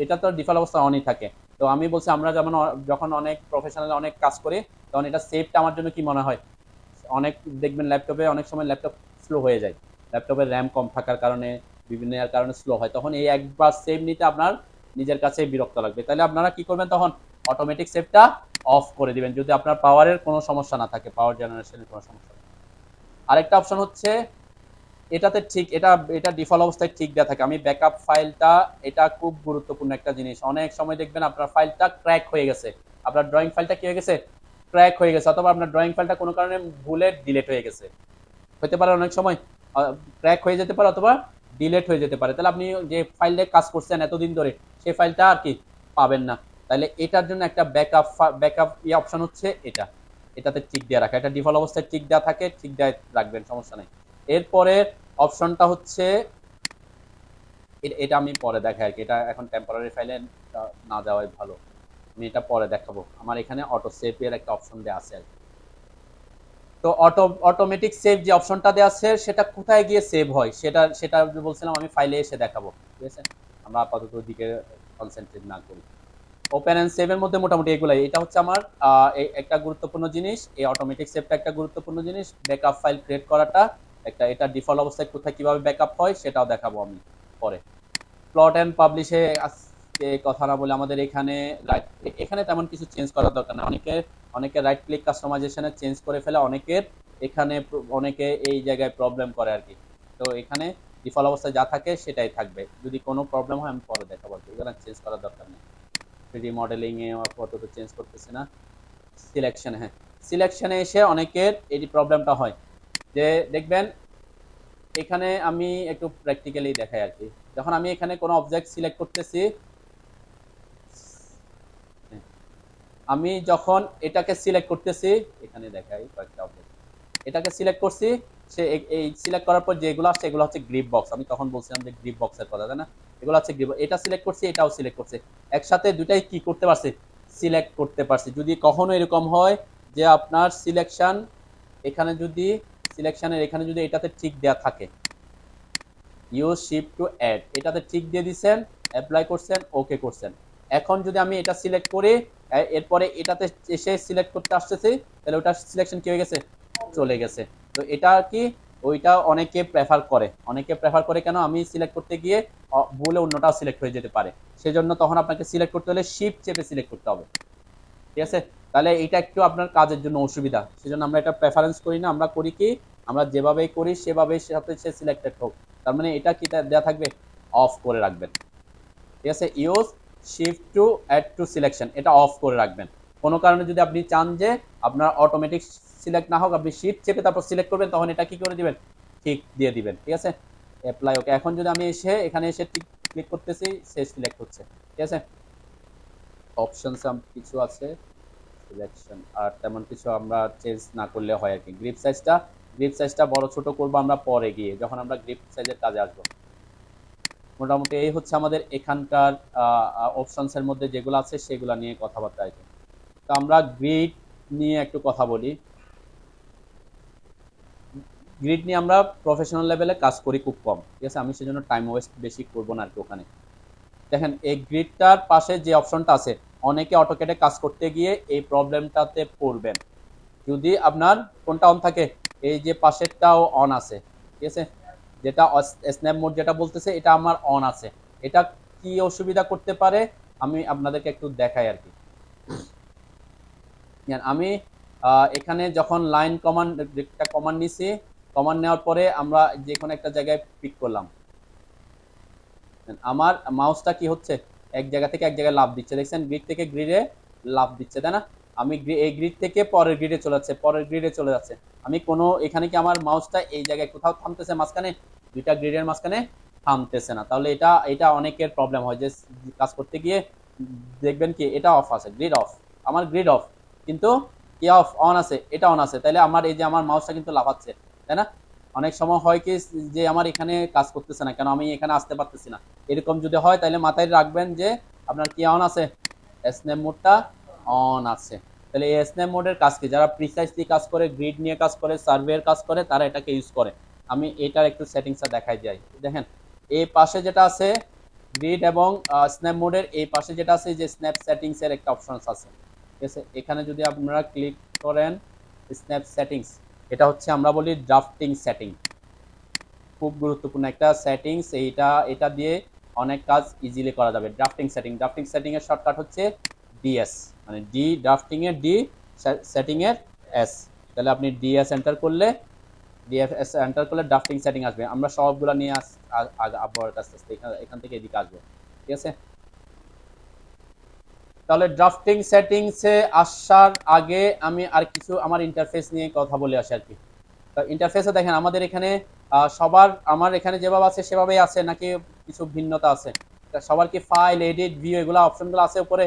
Speaker 1: এটা তো ডিফল্ট অবস্থা অনই থাকে। তো আমি বলছি আমরা যেমন যখন অনেক প্রফেশনাল অনেক কাজ করি তখন এটা সেভটা আমার জন্য কি মনে হয়, অনেক দেখবেন ল্যাপটপে অনেক সময় ল্যাপটপ স্লো হয়ে যায়, ল্যাপটপের র্যাম কম থাকার কারণে বিভিন্ন কারণে স্লো হয়, তখন এই একবার সেভ নিতে আপনার নিজের কাছে বিরক্ত লাগবে। তাহলে আপনারা কি করবেন, তখন অটোমেটিক সেভটা অফ করে দিবেন যদি আপনার পাওয়ারের কোনো সমস্যা না থাকে, পাওয়ার জেনারেশনের কোনো সমস্যা। আরেকটা অপশন হচ্ছে এটাতে ঠিক এটা ডিফল্ট অবস্থায় ঠিক দেওয়া থাকে। আমি ব্যাকআপ ফাইলটা, এটা খুব গুরুত্বপূর্ণ একটা জিনিস। অনেক সময় দেখবেন আপনার ফাইলটা ক্র্যাক হয়ে গেছে, আপনার ড্রয়িং ফাইলটা কি হয়ে গেছে, ক্র্যাক হয়ে গেছে, অথবা আপনার ড্রয়িং ফাইলটা কোনো কারণে ভুলে ডিলিট হয়ে গেছে, হতে পারে অনেক সময় ক্র্যাক হয়ে যেতে পারে অথবা ডিলিট হয়ে যেতে পারে। তাহলে আপনি যে ফাইলে কাজ করছেন এতদিন ধরে সেই ফাইলটা আর কি পাবেন না। তাহলে এটার জন্য একটা ব্যাকআপ অপশন হচ্ছে এটাতে টিক দেওয়া রাখা, এটা ডিফল্ট অবস্থায় টিক দেওয়া থাকে, টিক দেওয়া রাখবেন, সমস্যা নাই। এরপরে অপশনটা হচ্ছে এটা আমি পরে দেখাই আর কি, এটা এখন টেম্পোরারি ফাইলে না যাওয়াই ভালো, আমি এটা পরে দেখাবো। আমার এখানে অটো সেভ এর একটা অপশন দেওয়া আছে আর কি। তো অটোমেটিক সেভ যে অপশনটা দেওয়া আছে সেটা কোথায় গিয়ে সেভ হয় সেটা বলছিলাম আমি ফাইলে এসে দেখাবো, ঠিক আছে? আমরা আপাতত ওদিকে কনসেন্ট্রেট না করি। ওপেন এন্ড সেভ এর মধ্যে মোটামুটি এগুলাই, এটা হচ্ছে আমার একটা গুরুত্বপূর্ণ জিনিস, এই অটোমেটিক সেভটা একটা গুরুত্বপূর্ণ জিনিস। ব্যাকআপ ফাইল ক্রিয়েট করাটা একটা, এটা ডিফল্ট অবস্থায় কোথায় কিভাবে ব্যাকআপ হয় সেটাও দেখাবো আমি পরে। প্লট এন্ড পাবলিশে আজকে কথা না বলে আমাদের এখানে তেমন কিছু চেঞ্জ করার দরকার না। অনেকে রাইট ক্লিক কাস্টমাইজেশনে চেঞ্জ করে ফেলে, অনেকের এখানে অনেকে এই জায়গায় প্রবলেম করে আর কি। তো এখানে ডিফল্ট অবস্থায় যা থাকে সেটাই থাকবে, যদি কোনো প্রবলেম হয় আমি পরে দেখাবো, এখানে চেঞ্জ করার দরকার নেই। 3D মডেলিং এ আপাতত চেঞ্জ করতেছি না। সিলেকশন, হ্যাঁ, সিলেকশনে এসে অনেকের এই প্রবলেমটা হয় যে দেখবেন এখানে আমি একটু প্র্যাকটিক্যালি দেখাই আর কি। যখন আমি এখানে কোনো অবজেক্ট সিলেক্ট করতেছি, আমি যখন এটাকে সিলেক্ট করতেছি, এখানে দেখাই কয়েকটা অবজেক্ট, এটাকে সিলেক্ট করছি, সে এই সিলেক্ট করার পর যেগুলো আসছে এগুলো হচ্ছে গ্রিপ বক্স। আমি তখন বলছিলাম যে গ্রিপ বক্সের কথা, তাই না? এগুলো হচ্ছে গ্রিপ, এটা সিলেক্ট করছি, এটাও সিলেক্ট করছে, একসাথে দুটাই কি করতে পারছি, সিলেক্ট করতে পারছি। যদি কখনো এরকম হয় যে আপনার সিলেকশন এখানে যদি সিলেকশনের এখানে যদি এটাতে ঠিক দেয়া থাকে, ইউজ শিফট টু অ্যাড, এটাতে ঠিক দিয়ে দিচ্ছেন, অ্যাপ্লাই করছেন, ওকে করছেন। এখন যদি আমি এটা সিলেক্ট করি, এরপরে এটাতে এসে সিলেক্ট করতে আসতেছি, তাহলে ওটা সিলেকশন কি হয়ে গেছে, চলে গেছে। তো এটা কি ওইটা অনেকে প্রেফার করে, অনেকে প্রেফার করে কেন, আমি সিলেক্ট করতে গিয়ে ভুলে অন্যটাও সিলেক্ট হয়ে যেতে পারে, সেজন্য তখন আপনাকে সিলেক্ট করতে হলে শিফট চেপে সিলেক্ট করতে হবে, ঠিক আছে? তাহলে এটা একটু আপনার কাজের জন্য অসুবিধা, সেজন্য আমরা এটা প্রেফারেন্স করি না, আমরা করি কি, আমরা যেভাবেই করি সেভাবেই সাথে সে সিলেক্টেড হোক। তার মানে এটা কি দেওয়া থাকবে, অফ করে রাখবেন, ঠিক আছে? Use shift to add to selection, এটা অফ করে রাখবেন। কোনো কারণে যদি আপনি চান যে আপনার অটোমেটিক সিলেক্ট না হোক, আপনি শিফট চেপে তারপর সিলেক্ট করবেন, তখন এটা কি করে দিবেন, ঠিক দিয়ে দিবেন, ঠিক আছে? অ্যাপ্লাই, ওকে। এখন যদি আমি এসে এখানে এসে ঠিক ক্লিক করতেছি, সে সিলেক্ট হচ্ছে, ঠিক আছে? অপশনস কিছু আছে, সিলেকশন আর তেমন কিছু আমরা চেঞ্জ না করলে হয় আর কি। গ্রিপ সাইজটা বড় ছোট করবো আমরা পরে গিয়ে, যখন আমরা গ্রিপ সাইজের কাজে আসবো। মোটামুটি এই হচ্ছে আমাদের এখানকার অপশনস এর মধ্যে যেগুলো আছে সেগুলো নিয়ে কথাবার্তা আছে। তো আমরা গ্রিড নিয়ে একটু কথা বলি। গ্রিড নিয়ে আমরা প্রফেশনাল লেভেলে কাজ করি খুব কম, ঠিক আছে? আমি সেজন্য টাইম ওয়েস্ট বেশি করবো না আর কি ওখানে। দেখেন এই গ্রিডটার পাশে যে অপশনটা আছে, অনেকে অটোক্যাডে কাজ করতে গিয়ে এই প্রবলেমটাতে পড়বেন। যদি আপনার কোনটা অন থাকে, এই যে পাশেরটাও অন আছে, ঠিক আছে? যেটা স্ন্যাপ মোড যেটা বলতেছে এটা আমার অন আছে, এটা কি অসুবিধা করতে পারে আমি আপনাদেরকে একটু দেখাই আর কি। আমি এখানে যখন লাইন কমান্ড একটা কমান্ড নিছি, কমান্ড নেওয়ার পরে আমরা যে কোনো একটা জায়গায় পিক করলাম, আমার মাউসটা কি হচ্ছে, এক জায়গা থেকে এক জায়গায় লাফ দিচ্ছে, দেখছেন? গ্রিড থেকে গ্রিডে লাফ দিচ্ছে, তাই না? আমি এই গ্রিড থেকে পরের গ্রিডে চলে যাচ্ছে, পরের গ্রিডে চলে যাচ্ছে। আমি কোনো এখানে কি আমার মাউসটা এই জায়গায় কোথাও থামতেছে, মাঝখানে দুইটা গ্রিডের মাঝখানে থামতেছে না। তাহলে এটা এটা অনেকের প্রবলেম হয় যে কাজ করতে গিয়ে দেখবেন কি এটা অফ আছে, গ্রিড অফ, আমার গ্রিড অফ, কিন্তু কি অফ, অন আছে, এটা অন আছে, তাহলে আমার এই যে আমার মাউসটা কিন্তু লাফাচ্ছে, তাই না? অনেক সময় হয় কি যে আমার এখানে কাজ করতেছে না কেন, আমি এখানে আসতে পারতেছি না, এরকম যদি হয় তাহলে মাথায় রাখবেন যে আপনার কি অন আছে, স্ন্যাপ মোডটা অন আছে। তাহলে এই স্ন্যাপ মোডের কাজ কি, যারা প্রিসাইসলি কাজ করে, গ্রিড নিয়ে কাজ করে, সার্ভের কাজ করে, তারা এটাকে ইউজ করে। আমি এটার একটু সেটিংসটা দেখাই যাই। দেখেন এই পাশে যেটা আছে গ্রিড এবং স্ন্যাপ মোডের এই পাশে যেটা আছে, যে স্ন্যাপ সেটিংস এর একটা অপশন আছে, ঠিক আছে? এখানে যদি আপনারা ক্লিক করেন স্ন্যাপ সেটিংস, এটা হচ্ছে আমরা বলি ড্রাফটিং সেটিং, খুব গুরুত্বপূর্ণ একটা সেটিংস। এটা দিয়ে অনেক কাজ ইজিলি করা যাবে। ড্রাফটিং এর শর্টকাট হচ্ছে ডিএস, মানে ডি ড্রাফটিং এর ডি, সেটিং এর এস। তাহলে আপনি ডিএস এন্টার করলে, ডিএফএস এন্টার করলে ড্রাফটিং সেটিং আসবে। আমরা সবগুলো নিয়ে আবার আস্তে আস্তে এখান থেকে এদিকে আসবো, ঠিক আছে? তাহলে ড্রাফটিং সেটিংসে আসার আগে আমি আর কিছু আমার ইন্টারফেস নিয়ে কথা বলে আসি আর কি। ইন্টারফেসে দেখেন আমাদের এখানে সবার আমার এখানে যেভাবে আছে সেভাবেই আছে নাকি কিছু ভিন্নতা আছে? সবার কি ফাইল, এডিট, ভিউ এগুলো অপশনগুলো আছে উপরে?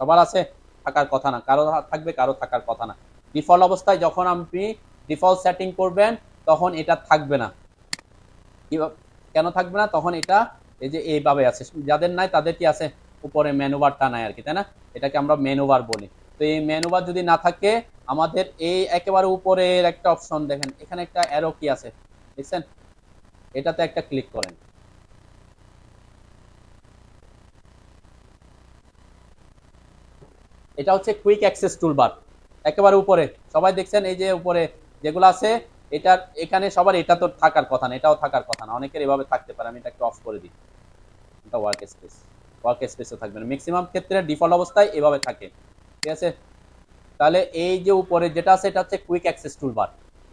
Speaker 1: সবার আছে, থাকার কথা না, কারো থাকবে, কারো থাকার কথা না। ডিফল্ট অবস্থায় যখন আপনি ডিফল্ট সেটিং করবেন তখন এটা থাকবে না। কেন থাকবে না? তখন এটা এই যে এইভাবে আছে, যাদের নাই তাদের কি আছে, উপরে মেনু বারটা নাই আর কি, তাই না? এটাকে আমরা মেনু বার বলি। তো এই মেনু বার যদি না থাকে, আমাদের এই একেবারে উপরের একটা অপশন দেখেন, এখানে একটা অ্যারো কি আছে, দেখছেন? এটাতে একটা ক্লিক করেন। এটা হচ্ছে কুইক অ্যাক্সেস টুলবার, একেবারে উপরে সবাই দেখছেন, এই যে উপরে যেগুলো আছে, এটার এখানে সবার এটা তো থাকার কথা না, এটাও থাকার কথা না, অনেকের এভাবে থাকতে পারে। আমি এটা একটু অফ করে দিই, এটা ওয়ার্ক স্পেসে থাকবে না, ম্যাক্সিমাম ক্ষেত্রে ডিফল্ট অবস্থায় এভাবে থাকে, ঠিক আছে? তাহলে এই যে উপরে যেটা আছে এটা হচ্ছে কুইক অ্যাক্সেস টুলবার।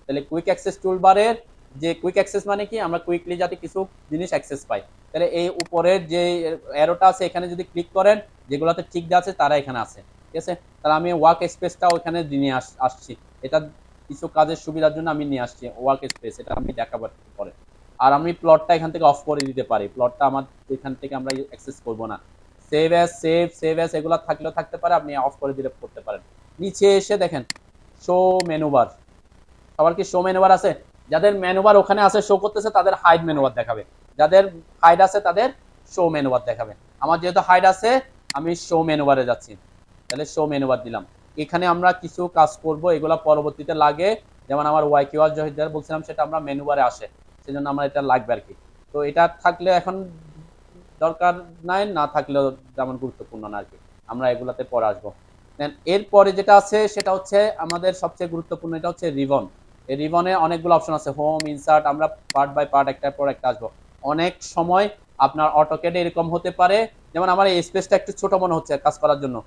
Speaker 1: তাহলে কুইক অ্যাক্সেস টুলবারের যে কুইক অ্যাক্সেস মানে কি, আমরা কুইকলি যাতে কিছু জিনিস অ্যাক্সেস পাই। তাহলে এই উপরের যে অ্যারোটা আছে এখানে যদি ক্লিক করেন, যেগুলোতে টিক দেওয়া আছে তারা এখানে আছে, ঠিক আছে। তাহলে আমি ওয়ার্ক স্পেসটা ওখানে নিয়ে আসছি, এটা কিছু কাজের সুবিধার জন্য আমি নিয়ে আসছি ওয়ার্ক স্পেস, এটা আমি দেখাবো পরে। আর আমি প্লটটা এখান থেকে অফ করে দিতে পারি, প্লটটা আমার এখান থেকে আমরা অ্যাক্সেস করব না। সেভ অ্যাজ এগুলো থাকলেও থাকতে পারে, আপনি অফ করে দিলে করতে পারেন। নিচে এসে দেখেন শো মেনুবার, সবার কি শো মেনুবার আছে? যাদের মেনুবার ওখানে আছে শো করতেছে তাদের হাইড মেনুবার দেখাবে, যাদের হাইড আছে তাদের শো মেনুবার দেখাবে। আমার যেহেতু হাইড আছে আমি শো মেনুবারে যাচ্ছি, তাহলে শো মেনুবার দিলাম। এখানে আমরা কিছু কাজ করব, এগুলা পরবর্তীতে লাগে, যেমন আমার ওয়াই কিউ আর বলছিলাম সেটা আমরা মেনুবারে আসে, সেজন্য আমার এটা লাগবে আর কি। তো এটা থাকলে এখন দরকার নাই, না থাকলেও যেমন গুরুত্বপূর্ণ না আর কি, আমরা এগুলাতে পরে আসবো। এরপরে যেটা আছে সেটা হচ্ছে আমাদের সবচেয়ে গুরুত্বপূর্ণ, এটা হচ্ছে রিবন। এই রিবনে অনেকগুলো অপশন আছে, হোম, ইনসার্ট, আমরা পার্ট বাই পার্ট একটার পর একটা আসবো। অনেক সময় আপনার অটোক্যাডে এরকম হতে পারে, যেমন আমার এই স্পেসটা একটু ছোট মনে হচ্ছে কাজ করার জন্য,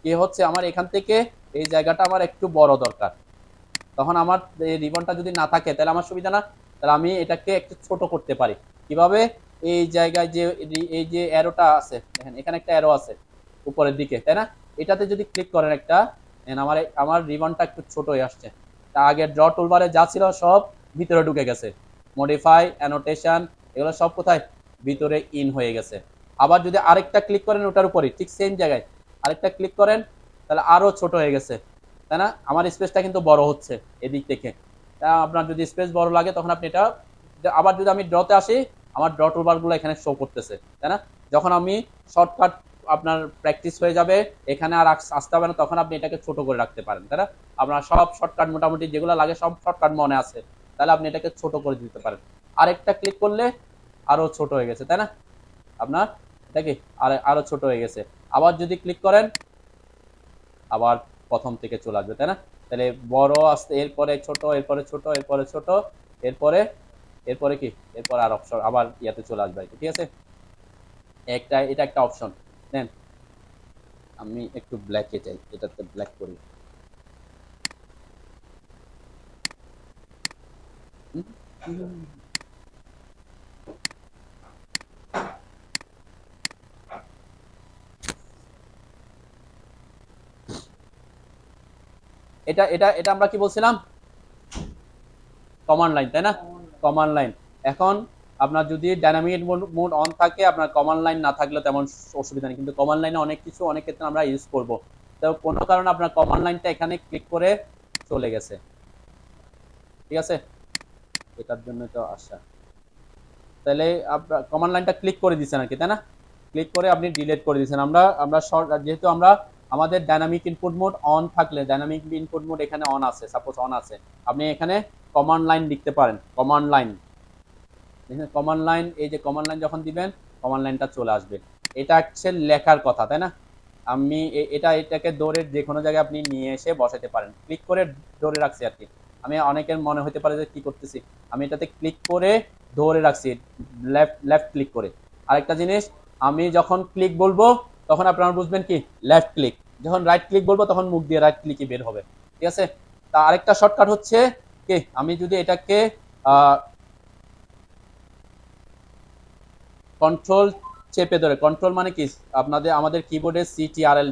Speaker 1: কি হচ্ছে আমার এখান থেকে এই জায়গাটা আমার একটু বড় দরকার, তখন আমার এই রিবনটা যদি না থাকে তাহলে আমার সুবিধা না, তাহলে আমি এটাকে একটু ছোট করতে পারি কিভাবে? এই জায়গায় যে এই যে অ্যারোটা আছে দেখেন, এখানে একটা অ্যারো আছে উপরের দিকে, তাই না? এটাতে যদি ক্লিক করেন একটা, আমার আমার রিবনটা একটু ছোট হয়ে আসছে। তা আগে ড্র টুলবারে যা ছিল সব ভিতরে ঢুকে গেছে, মডিফাই, অ্যানোটেশন, এগুলো সব কোথায়? ভিতরে ইন হয়ে গেছে। আবার যদি আরেকটা ক্লিক করেন ওটার উপরে ঠিক সেম জায়গায় আরেকটা ক্লিক করেন, তাহলে আরো ছোট হয়ে গেছে, তাই না? আমার স্পেসটা কিন্তু বড় হচ্ছে এদিক থেকে। আপনার যদি স্পেস বড় লাগে তখন আপনি এটা, আবার যদি আমি ড্রতে আসি আমার ড্র টুলবার গুলো এখানে শো করতেছে, তাই না? যখন আমি শর্টকাট আপনার প্র্যাকটিস হয়ে যাবে এখানে আর আসতে হবে না, তখন আপনি এটাকে ছোট করে রাখতে পারেন, তাই না? আপনার সব শর্টকাট মোটামুটি যেগুলো লাগে সব শর্টকাট মনে আছে, তাহলে আপনি এটাকে ছোট করে দিতে পারেন। আরেকটা ক্লিক করলে আরো ছোট হয়ে গেছে, তাই না? আপনার এটা কি আরো ছোট হয়ে গেছে। আবার যদি ক্লিক করেন আবার প্রথম থেকে চলে আসবে, তাই না? তাহলে বড় আসতে, এরপরে ছোট, এরপরে ছোট, এরপরে ছোট, এরপরে এরপরে কি, এরপর আর অপশন আবার ইয়াতে চলে আসবে, ঠিক আছে। এটা একটা অপশন দেন। আমি একটু ব্ল্যাকে চাই, এটাতে ব্ল্যাক করি। এটা এটা এটা আমরা কি বলছিলাম? কমান্ড লাইন, তাই না? Command line. এখন আপনার যদি ডাইনামিক মোড অন থাকে, আপনার কমান্ড লাইন না থাকলে তেমন অসুবিধা নেই, কিন্তু কমান্ড লাইনে অনেক কিছু অনেক ক্ষেত্রে আমরা ইউজ করব, তো কোনো কারণে আপনার কমান্ড লাইনটা এখানে ক্লিক করে চলে গেছে, ঠিক আছে, এটার জন্য তো আসা। তাহলে আপনার কমান্ড লাইনটা ক্লিক করে দিচ্ছেন আর কি, তাই না? ক্লিক করে আপনি ডিলিট করে দিচ্ছেন। আমরা আমরা যেহেতু আমরা আমাদের ডাইনামিক ইনপুট মোড অন থাকলে, ডাইনামিক ইনপুট মোড এখানে অন আছে, সাপোজ অন আছে, আপনি এখানে কমান্ড লাইন লিখতে পারেন, কমান্ড লাইন, কমান্ড লাইন, এই যে কমান্ড লাইন যখন দিবেন কমান্ড লাইনটা চলে আসবে। এটা হচ্ছে লেখার কথা, তাই না? আমি এটাকে দৌড়ে যে কোনো জায়গায় আপনি নিয়ে এসে বসাতে পারেন, ক্লিক করে ধরে রাখছি আর কি। আমি অনেকের মনে হতে পারে যে কি করতেছি, আমি এটাতে ক্লিক করে ধরে রাখছি, লেফট ক্লিক করে। আরেকটা জিনিস, আমি যখন ক্লিক বলবো তখন আপনারা বুঝবেন কি লেফট ক্লিক, যখন রাইট ক্লিক বলবো তখন মুখ দিয়ে রাইট ক্লিকই বের হবে, ঠিক আছে। তা আরেকটা শর্টকাট হচ্ছে কি, আমি যদি এটাকে কন্ট্রোল চেপে ধরে, কন্ট্রোল মানে কি আপনাদের আমাদের কিবোর্ডে সিটিআরএল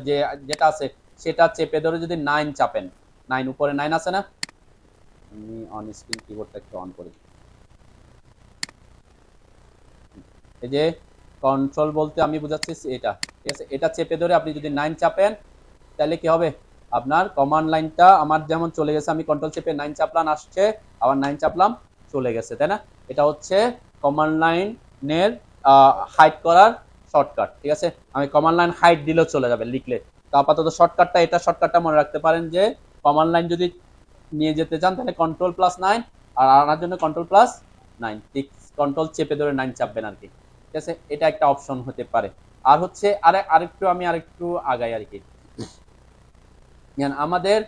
Speaker 1: যেটা আছে সেটা চেপে ধরে যদি 9 চাপেন, 9 উপরে 9 আছে না, আমি অন স্ক্রিন কিবোর্ডটা একটু অন করি। এই যে কন্ট্রোল বলতে আমি বুঝাচ্ছি এটা, ঠিক আছে, এটা চেপে ধরে আপনি যদি 9 চাপেন তাহলে কি হবে, আপনার কমান্ড লাইনটা আমার যেমন চলে গেছে, আমি কন্ট্রোল চেপে 9 চাপলাম আসছে, আবার 9 চাপলাম চলে গেছে, তাই না? এটা হচ্ছে কমান্ড লাইনের হাইড করার শর্টকাট, ঠিক আছে। আমি কমান্ড লাইন হাইড দিলেও চলে যাবে লিখলে। তো আপাতত শর্টকাটটা এটা, শর্টকাটটা মনে রাখতে পারেন যে কমান্ড লাইন যদি নিয়ে যেতে চান তাহলে কন্ট্রোল+9, আর আনার জন্য কন্ট্রোল+9, ঠিক কন্ট্রোল চেপে ধরে 9 চাপবেন আর কি, ঠিক আছে। এটা একটা অপশন হতে পারে। আর হচ্ছে আরেকটু আগাই আর কি, আমাদের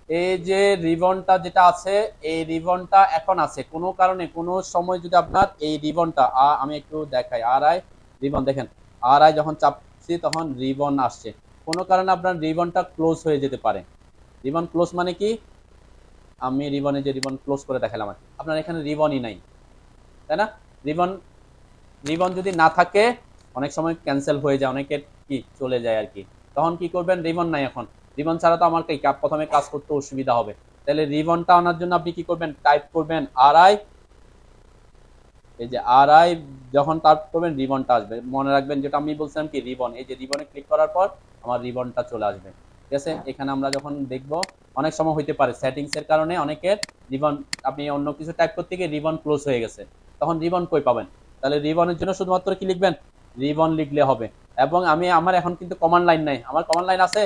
Speaker 1: এই যে রিবনটা যেটা আছে, এই রিবনটা এখন আছে কোনো কারণে, কোনো সময় যদি আপনার এই রিবনটা, আমি একটু দেখাই, রিবন দেখেন, যখন চাপছি তখন রিবন আসছে, কোনো কারণে আপনার রিবনটা ক্লোজ হয়ে যেতে পারে, রিবন ক্লোজ মানে কি, আমি রিবনে যে রিবন ক্লোজ করে দেখালাম আর কি, আপনার এখানে রিবনই নাই, তাই না? রিবন রিবন যদি না থাকে অনেক সময় ক্যান্সেল হয়ে যায়, অনেকের কি চলে যায় আর কি, তখন কি করবেন, রিবন নাই এখন, রিবন ছাড়া তো আমার কি প্রথমে কাজ করতে অসুবিধা হবে, তাহলে রিবনটা আনার জন্য আপনি কি করবেন, টাইপ করবেন RI, এই যে RI, যখন টাইপ করবেন রিবনটা আসবে, মনে রাখবেন যেটা আমি বলছিলাম কি রিবন, এই যে রিবনে ক্লিক করার পর আমার রিবনটা চলে আসবে, ঠিক আছে? এখানে আমরা যখন দেখব অনেক সময় হইতে পারে সেটিংস এর কারণে অনেকের রিবন, আপনি অন্য কিছু টাইপ করতে গিয়ে রিবন ক্লোজ হয়ে গেছে, তখন রিবন কই পাবেন? তাহলে রিবনের জন্য শুধুমাত্র কি লিখবেন, রিবন লিখলে হবে। এবং আমি আমার এখন কিন্তু কমান্ড লাইন নাই, আমার কমান্ড লাইন আছে,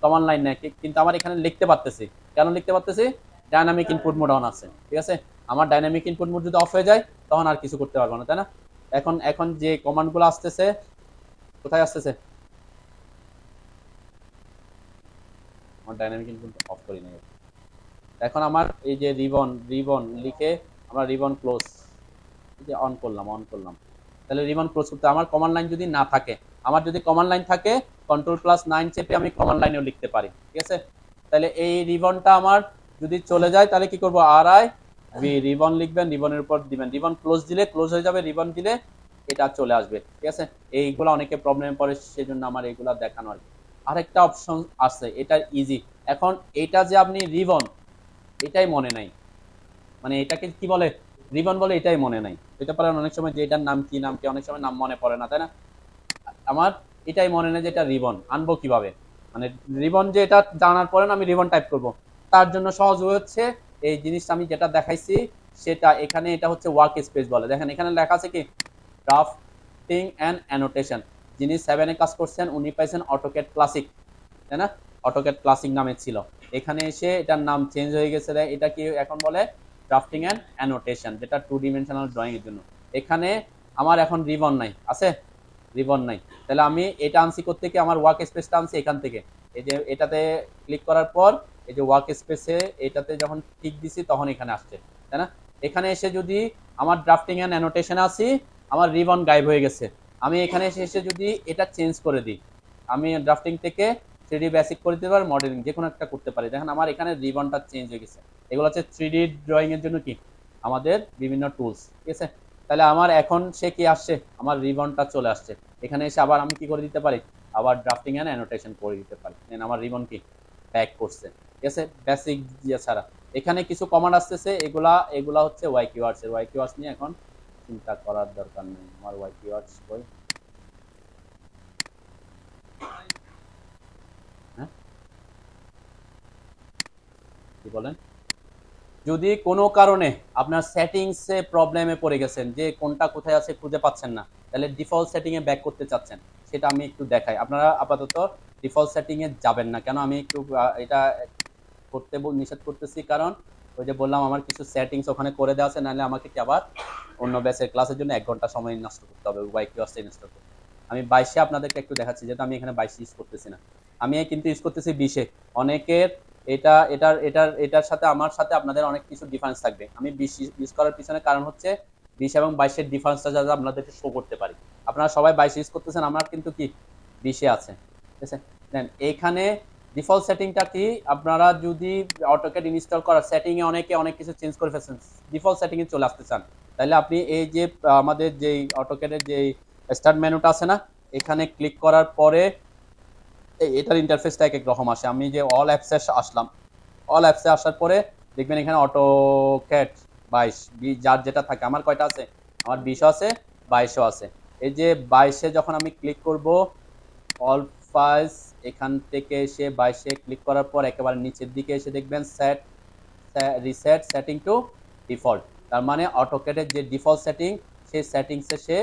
Speaker 1: কমান্ড লাইন নাই কিন্তু আমার এখানে লিখতে পারতেছি, কেন লিখতে পারতেছি, ডাইনামিক ইনপুট মোড অন আছে, ঠিক আছে? আমার ডাইনামিক ইনপুট মোড যদি অফ হয়ে যায় তখন আর কিছু করতে পারবো না, তাই না? এখন এখন যে কমান্ডগুলো আসতেছে, কোথায় আসতেছে, আমার ডাইনামিক ইনপুট অফ করি নাই, এখন আমার এই যে রিবন রিবন লিখে আমরা রিবন ক্লোজ, এই যে অন করলাম, তাহলে রিবন ক্লোজ করতে আমার কমান্ড লাইন যদি না থাকে, আমার যদি কমান্ড লাইন থাকে Ctrl+9 চেপে আমি কমান্ড লাইনেও লিখতে পারি, ঠিক আছে? তাহলে এই রিবনটা আমার যদি চলে যায় তাহলে কি করব, RI রিবন লিখবেন, রিবনের উপর দিবেন, রিবন ক্লোজ দিলে ক্লোজ হয়ে যাবে, রিবন দিলে এটা চলে আসবে, ঠিক আছে? এইগুলো অনেকে প্রবলেমে পড়ে, সেজন্য আমার এইগুলা দেখানো আর কি। আরেকটা অপশন আছে, এটা ইজি, এখন এটা যে আপনি রিবন, এটাই মনে নাই, মানে এটাকে কি বলে, রিবন বলে, এটাই মনে নাই, হইতে পারে অনেক সময় যে এটার নাম কি অনেক সময় নাম মনে পড়ে না, তাই না? আমার এটাই মনে নেই যে এটা রিবন, আনবো কিভাবে, মানে রিবন যে এটা জানার পরে আমি রিবন টাইপ করব, তার জন্য সহজ হচ্ছে এই জিনিসটা আমি যেটা দেখাইছি সেটা, এখানে এটা হচ্ছে ওয়ার্ক স্পেস বলে, দেখেন এখানে লেখা আছে কি ড্রাফটিং এন্ড অ্যানোটেশন, যিনি 7 এ কাজ করছেন উনি পাইছেন অটোক্যাড ক্লাসিক, তাই না? অটোক্যাড ক্লাসিক নামে ছিল, এখানে এসে এটার নাম চেঞ্জ হয়ে গেছে, এটা কি এখন বলে ড্রাফটিং এন্ড অ্যানোটেশন, যেটা 2 ডাইমেনশনাল ড্রয়িং এর জন্য। এখানে আমার এখন রিবন নাই, আছে রিবন নাই, তাহলে আমি এটা আনছি করতে কি, আমার ওয়ার্ক স্পেসটা আনছি এখান থেকে, এই যে এটাতে ক্লিক করার পর এই যে ওয়ার্ক স্পেসে এটাতে যখন টিক দিছি তখন এখানে আসছে, তাই না? এখানে এসে যদি আমার ড্রাফটিং এন্ড অ্যানোটেশন আসি, আমার রিবন গায়েব হয়ে গেছে, আমি এখানে এসে যদি এটা চেঞ্জ করে দিই, আমি ড্রাফটিং থেকে 3D বেসিক করে দিতে পারি, মডেলিং যে কোনো একটা করতে পারি, দেখেন আমার এখানে রিবনটা চেঞ্জ হয়ে গেছে, এগুলো হচ্ছে 3D ড্রয়িং এর জন্য কি আমাদের বিভিন্ন টুলস, ঠিক আছে? তাহলে আমার এখন সে কি আসছে, আমার রিবনটা চলে আসছে, এখানে এসে আবার আমি কি করে দিতে পারি, আবার ড্রাফটিং এন্ড অ্যানোটেশন করে দিতে পারি, আমার রিবন কি ব্যাক করছে, ঠিক আছে? বেসিক দিয়ে ছাড়া এখানে কিছু কমান্ড আসতেছে, এগুলা এগুলা হচ্ছে ওয়াই কিওয়ার্ডস এর, ওয়াই কিওয়ার্ডস নিয়ে এখন চিন্তা করার দরকার নেই, আমার ওয়াই কিওয়ার্ডস কই, হ্যাঁ কি বলেন, যদি কোনো কারণে আপনার সেটিংসে প্রবলেমে পড়ে গেছেন, যে কোনটা কোথায় আছে খুঁজে পাচ্ছেন না, তাহলে ডিফল্ট সেটিং এ ব্যাক করতে চাচ্ছেন, সেটা আমি একটু দেখাই। আপনারা আপাতত ডিফল্ট সেটিং এ যাবেন না, কেন আমি একটু এটা করতে নিষেধ করতেছি, কারণ ওই যে বললাম আমার কিছু সেটিংস ওখানে করে দেওয়া আছে, নাহলে আমাকে কি আবার অন্য ব্যাচের ক্লাসের জন্য 1 ঘন্টা সময় নষ্ট করতে হবে ওয়াই কিওয়ার্ডস ইনস্টল করতে। আমি 22-এ আপনাদেরকে একটু দেখাচ্ছি, যেহেতু আমি এখানে 22 ইউজ করতেছি না, আমি কিন্তু ইউজ করতেছি 20-এ। অনেকের এটার সাথে আমার সাথে আপনাদের অনেক কিছু ডিফারেন্স থাকবে, আমি 20 ইউজ করার পিছনে কারণ হচ্ছে 20 এবং 22-এর ডিফারেন্সটা যাতে আপনাদেরকে শো করতে পারি। আপনারা সবাই 22 ইউজ করতেছেন, আমার কিন্তু কি 20-এ আছে, ঠিক আছে? দেন এইখানে ডিফল্ট সেটিংটা কি, আপনারা যদি অটোক্যাড ইনস্টল করার সেটিং এ অনেকে অনেক কিছু চেঞ্জ করে ফেলছেন, ডিফল্ট সেটিং এ চলে আসতে চান, তাহলে আপনি এই যে আমাদের যে অটোক্যাডের যে স্টার্ট মেনুটা আছে না, এখানে ক্লিক করার পরে এটার ইন্টারফেসটা এক এক রকম আসে। আমি যে অল অ্যাপসে আসলাম, অল অ্যাপসে আসার পরে দেখবেন এখানে অটোক্যাড 22 যার যেটা থাকে, আমার কয়টা আছে, আমার 20 আছে, 22 আছে। এই যে 22-এ যখন আমি ক্লিক করব, অল ফাইলস, এখান থেকে এসে 22-এ ক্লিক করার পর একেবারে নিচের দিকে এসে দেখবেন set reset setting two default, তার মানে অটোক্যাডের যে ডিফল্ট সেটিং সেই সেটিংসে সে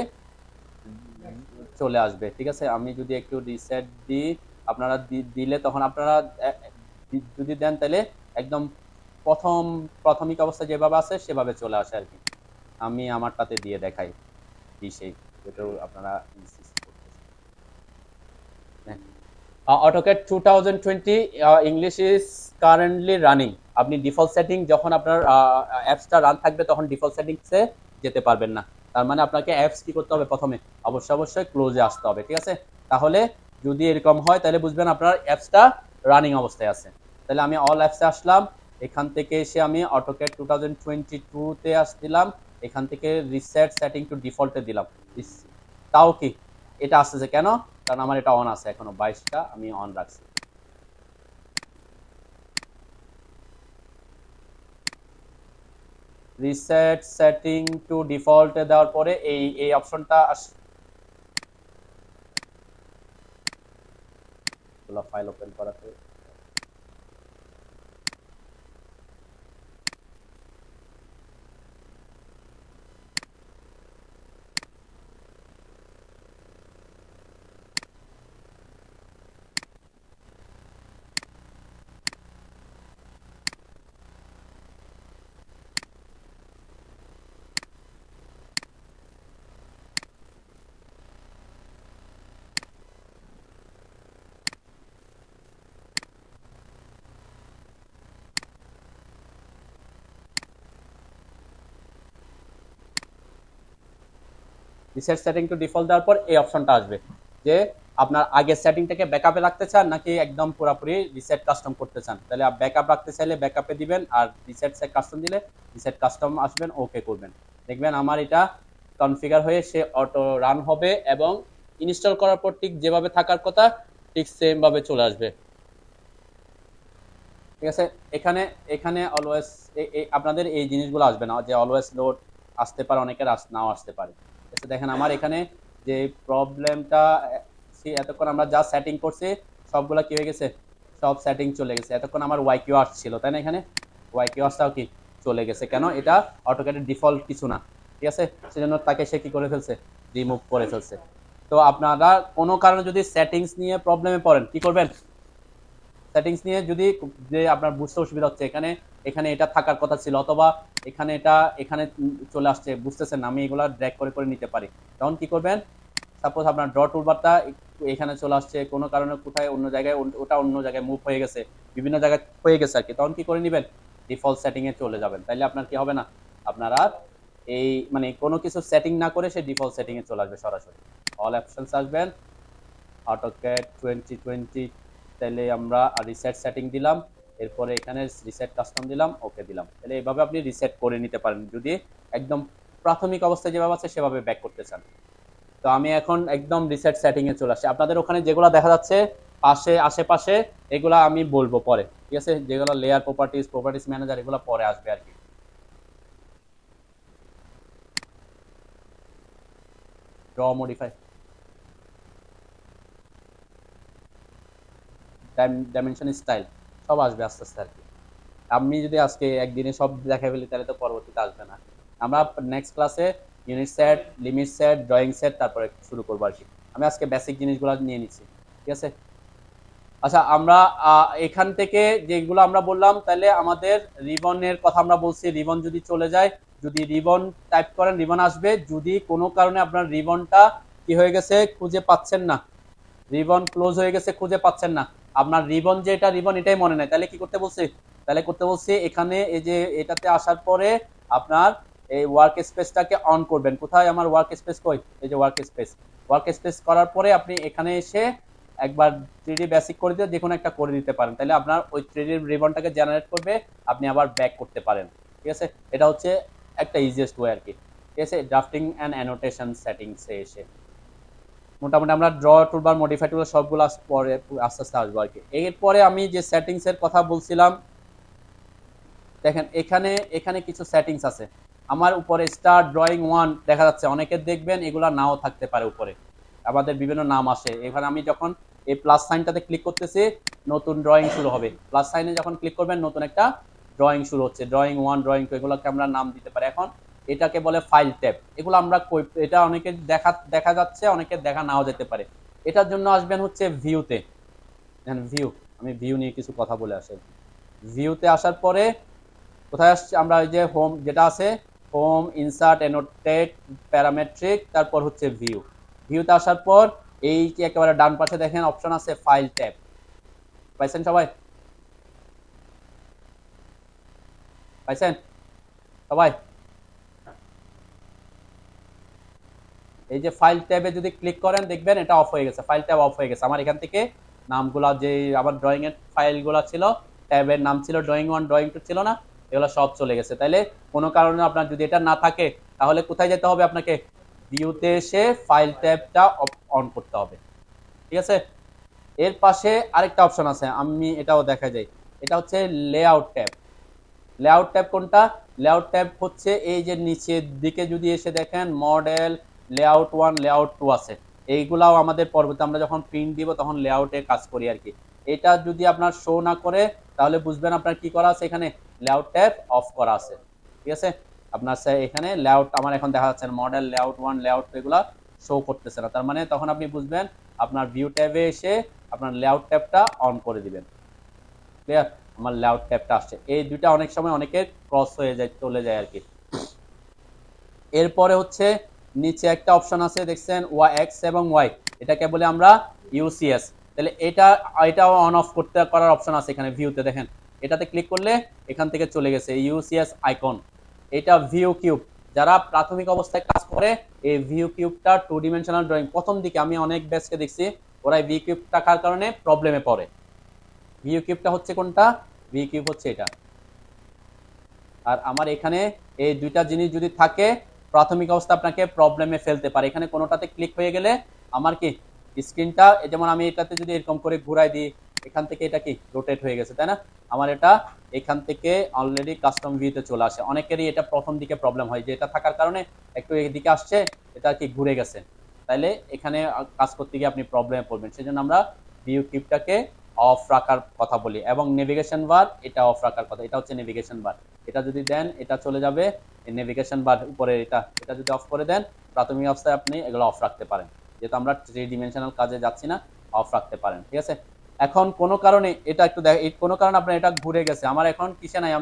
Speaker 1: চলে আসবে, ঠিক আছে? আমি যদি একটু রিসেট দিই, আপনারা দিলে তখন আপনারা যদি দেন তাহলে একদম প্রাথমিক অবস্থা যেভাবে আছে সেভাবে চলে আসে আর কি। আমি আমারটাতে দিয়ে দেখাই, সেই যেটাও আপনারা ইনসিস্ট করতেছেন। AutoCAD 2020 English is currently running. আপনি ডিফল্ট সেটিং যখন আপনার অ্যাপসটা রান থাকবে তখন ডিফল্ট সেটিংসে যেতে পারবেন না, তার মানে আপনাকে অ্যাপস কি করতে হবে, প্রথমে অবশ্যই ক্লোজে আসতে হবে, ঠিক আছে? তাহলে যদি এরকম হয় তাহলে বুঝবেন আপনার অ্যাপসটা রানিং অবস্থায় আছে। তাহলে আমি অল অ্যাপসে আসলাম, এখান থেকে এসে আমি অটোক্যাড 2022 তে আসলাম, এখান থেকে রিসেট সেটিং টু ডিফল্টে দিলাম। তাও কি এটা আসতেছে কেন? কারণ আমার এটা অন আছে, এখনো 22টা আমি অন রাখছি। রিসেট সেটিং টু ডিফল্টে দেওয়ার পরে এই অপশনটা ফাইল ওপেন করাতে রিসেট সেটিং টু ডিফল্ট দেওয়ার পর এই অপশনটা আসবে যে আপনার আগের সেটিংটাকে ব্যাকআপে রাখতে চান নাকি একদম পুরোপুরি রিসেট কাস্টম করতে চান। তাহলে ব্যাকআপ রাখতে চাইলে ব্যাকআপে দিবেন, আর রিসেট কাস্টম দিলে রিসেট কাস্টম আসবেন, ওকে করবেন। দেখবেন আমার এটা কনফিগার হয়ে সে অটো রান হবে এবং ইনস্টল করার পর ঠিক যেভাবে থাকার কথা ঠিক সেম ভাবে চলে আসবে। ঠিক আছে, এখানে এখানে অলওয়েজ আপনাদের এই জিনিসগুলো আসবে না যে অলওয়েজ লোড আসতে পারে, অনেকের নাও আসতে পারে। দেখেন আমার এখানে যে প্রবলেমটা এতক্ষণ আমরা যা সেটিং করছি সবগুলা কি হয়ে গেছে, সব সেটিং চলে গেছে। এতক্ষণ আমার ওয়াই কিউ ছিল তাই না, এখানে ওয়াই কিউ কি চলে গেছে, কেন এটা অটোক্যাডের ডিফল্ট কিছু না। ঠিক আছে, সেজন্য তাকে সে কি করে ফেলছে, রিমুভ করে ফেলছে। তো আপনারা কোনো কারণে যদি সেটিংস নিয়ে প্রবলেমে পড়েন কি করবেন, সেটিংস নিয়ে যদি যে আপনার বুঝতে অসুবিধা হচ্ছে, এখানে এখানে এটা থাকার কথা ছিল, অথবা এখানে এটা এখানে চলে আসছে, বুঝতেছেন না, আমি এগুলা ড্র্যাগ করে করে নিতে পারি, তখন কি করবেন, সাপোজ আপনার ড্র টুলবারটা এখানে চলে আসছে, কোনো কারণে কোথায় অন্য জায়গায় ওটা অন্য জায়গায় মুভ হয়ে গেছে, বিভিন্ন জায়গায় হয়ে গেছে আর কি, তখন কি করে নেবেন, ডিফল্ট সেটিং এ চলে যাবেন। তাইলে আপনার কি হবে না, আপনারা এই মানে কোনো কিছু সেটিং না করে সে ডিফল্ট সেটিং এ চলে আসবে সরাসরি। অল অপশনস আসবেন, অটোক্যাড 2020, তাহলে আমরা রিসেট সেটিং দিলাম, এরপরে এখানে রিসেট কাস্টম দিলাম, ওকে দিলাম। তাহলে এইভাবে আপনি রিসেট করে নিতে পারেন যদি একদম প্রাথমিক অবস্থায় যেভাবে আছে সেভাবে ব্যাক করতে চান। তো আমি এখন একদম রিসেট সেটিং এ চলে আসছি। আপনাদের ওখানে যেগুলো দেখা যাচ্ছে পাশে আশেপাশে এগুলা আমি বলবো পরে, ঠিক আছে, যেগুলো লেয়ার প্রপার্টিজ, প্রপার্টিজ ম্যানেজার, এগুলো পরে আসবে আর কি। ড্র মডিফাই, ডাইমেনশন, স্টাইল সব আসবে আস্তে আস্তে আর কি। আমি যদি আজকে একদিনে সব দেখাই ফেলি তাহলে তো পরবর্তীতে আসবে না। আমরা নেক্সট ক্লাসে unit set, limit set, drawing set তারপরে শুরু করবো আর কি। আমি আজকে বেসিক জিনিসগুলো নিয়ে নিচ্ছি, ঠিক আছে। আচ্ছা, আমরা এখান থেকে যেগুলো আমরা বললাম, তাহলে আমাদের রিবনের কথা আমরা বলছি, রিবন যদি চলে যায়, যদি রিবন টাইপ করেন রিবন আসবে, যদি কোনো কারণে আপনার রিবনটা কি হয়ে গেছে খুঁজে পাচ্ছেন না, রিবন ক্লোজ হয়ে গেছে খুঁজে পাচ্ছেন না, আপনার রিবন যে এটা রিবন এটাই মনে নাই, তাহলে কি করতে বলছি, তাহলে করতে বলছি এখানে এই যে এটাতে আসার পরে আপনার এই ওয়ার্ক স্পেসটাকে অন করবেন। কোথায় আমার ওয়ার্ক স্পেস, কই, এই যে ওয়ার্ক স্পেস। ওয়ার্ক স্পেস করার পরে আপনি এখানে এসে একবার 3D বেসিক করে দিয়ে যে কোনো একটা করে দিতে পারেন, তাহলে আপনার ওই 3D রিবনটাকে জেনারেট করবে, আপনি আবার ব্যাক করতে পারেন। ঠিক আছে, এটা হচ্ছে একটা ইজিয়েস্ট ওয়ে আর কি। ঠিক আছে, ড্রাফটিং অ্যান্ড অ্যানোটেশন সেটিংসে এসে মোটামুটি আমরা ড্র টুলবার, মডিফাই টুলবার সবগুলো পরে আস্তে আস্তে আসবো আর কি। এরপরে আমি যে সেটিংস এর কথা বলছিলাম, দেখেন এখানে এখানে কিছু সেটিংস আছে। আমার উপরে স্টার্ট ড্রয়িং 1 দেখা যাচ্ছে, অনেকের দেখবেন এগুলা নাও থাকতে পারে, উপরে আমাদের বিভিন্ন নাম আসে। এখানে আমি যখন এই প্লাস সাইনটাতে ক্লিক করতেছি নতুন ড্রয়িং শুরু হবে, প্লাস সাইনে যখন ক্লিক করবেন নতুন একটা ড্রয়িং শুরু হচ্ছে, ড্রয়িং 1, ড্রয়িং 2, এগুলোকে আমরা নাম দিতে পারি। এখন এটাকে বলে ফাইল ট্যাব, এগুলো আমরা এটা অনেকের দেখা যাচ্ছে, অনেকের দেখা নাও যেতে পারে। এটার জন্য আসবেন হচ্ছে ভিউতে, ভিউ, আমি ভিউ নিয়ে কিছু কথা বলে আসি। ভিউতে আসার পরে কোথায় আসছে, আমরা ওই যে হোম যেটা আছে, হোম, ইনসার্ট, অ্যানোটেট, প্যারামেট্রিক, তারপর হচ্ছে ভিউ। ভিউতে আসার পর এই যে একেবারে ডান পাশে দেখেন অপশন আছে ফাইল ট্যাব, পাইছেন সবাই, পাইছেন সবাই? এই যে ফাইল ট্যাবে যদি ক্লিক করেন দেখবেন এটা অফ হয়ে গেছে, ফাইল ট্যাব অফ হয়ে গেছে। আমার এখান থেকে নামগুলা যে আমার ড্রয়িং এর ফাইলগুলা ছিল ট্যাবের নাম ছিল ড্রয়িং 1, ড্রয়িং 2 ছিল না, এগুলো সব চলে গেছে। তাইলে কোনো কারণে আপনার যদি এটা না থাকে তাহলে কোথায় যেতে হবে আপনাকে? ভিউতে এসে ফাইল ট্যাবটা অন করতে হবে, ঠিক আছে? এর পাশে আরেকটা অপশন আছে, আমি এটাও দেখা যায়, এটা হচ্ছে লেআউট ট্যাব। লেআউট ট্যাব কোনটা? লেআউট ট্যাব হচ্ছে এই যে নিচের দিকে যদি এসে দেখেন মডেল, লেআউট 1, লেআউট 2 আছে, এইগুলাও আমাদের পরবর্তী আমরা যখন প্রিন্ট দিব তখন লেআউটে কাজ করি আর কি। এটা যদি আপনার শো না করে তাহলে বুঝবেন আপনার কি করা আছে, এখানে লেআউট ট্যাব অফ করা আছে, ঠিক আছে? আপনার এখানে লেআউট আমার এখন দেখা যাচ্ছে মডেল, লেআউট 1, লেআউট 2 এগুলা শো করতেছে না, তার মানে তখন আপনি বুঝবেন আপনার ভিউ ট্যাবে এসে আপনার লেআউট ট্যাবটা অন করে দিবেন। ক্লিয়ার? আমার লেআউট ট্যাবটা আসছে। এই দুইটা অনেক সময় অনেকের ক্রস হয়ে যায়, চলে যায় আর কি। এরপরে হচ্ছে নিচে একটা অপশন আছে দেখছেন এক্স এবং ওয়াই, এটাকে বলে আমরা ইউসিএস। তাহলে এটাও অন অফ করতে করার অপশন আছে এখানে ভিউতে, দেখেন এটাতে ক্লিক করলে এখান থেকে চলে গেছে ইউসিএস আইকন। এটা ভিউ কিউব, যারা প্রাথমিক অবস্থায় কাজ করে এই ভিউ কিউবটা 2 ডিমেনশনাল ড্রয়িং প্রথম দিকে আমি অনেক ব্যাচকে দেখছি ওরা ভিউ কিউব থাকার কারণে প্রবলেমে পড়ে। ভিউ কিউবটা হচ্ছে কোনটা? ভিউ কিউব হচ্ছে এটা। আর আমার এখানে এই দুইটা জিনিস যদি থাকে প্রাথমিক অবস্থা আপনাকে প্রবলেমে ফেলতে পারে। এখানে কোনোটাতে ক্লিক হয়ে গেলে আমার কি স্ক্রিনটা, যেমন আমি এটাতে যদি এরকম করে ঘুরাই দিই এখান থেকে এটা কি রোটেট হয়ে গেছে, তাই না? আমার এটা এখান থেকে অলরেডি কাস্টম ভিউতে চলে আসে। অনেকেরই এটা প্রথম দিকে প্রবলেম হয় যে এটা থাকার কারণে একটু এদিকে আসছে, এটা কি ঘুরে গেছে, তাইলে এখানে কাজ করতে গিয়ে আপনি প্রবলেমে পড়বেন। সেজন্য আমরা ভিউ কিউবটাকে অফ রাখার কথা বলি, এবং নেভিগেশন বার এটা অফ রাখার কথা। এটা হচ্ছে নেভিগেশন বার, এটা যদি দেন এটা চলে যাবে নেভিগেশন বার উপরে, এটা যদি অফ করে দেন প্রাথমিক অবস্থায় আপনি এগুলো অফ রাখতে পারেন, যেহেতু আমরা 3 ডিমেনশনাল কাজে যাচ্ছি না, অফ রাখতে পারেন, ঠিক আছে? এখন কোনো কারণে এটা একটু কোনো কারণে আপনার এটা ঘুরে গেছে, আমার এখন কিসে নাই,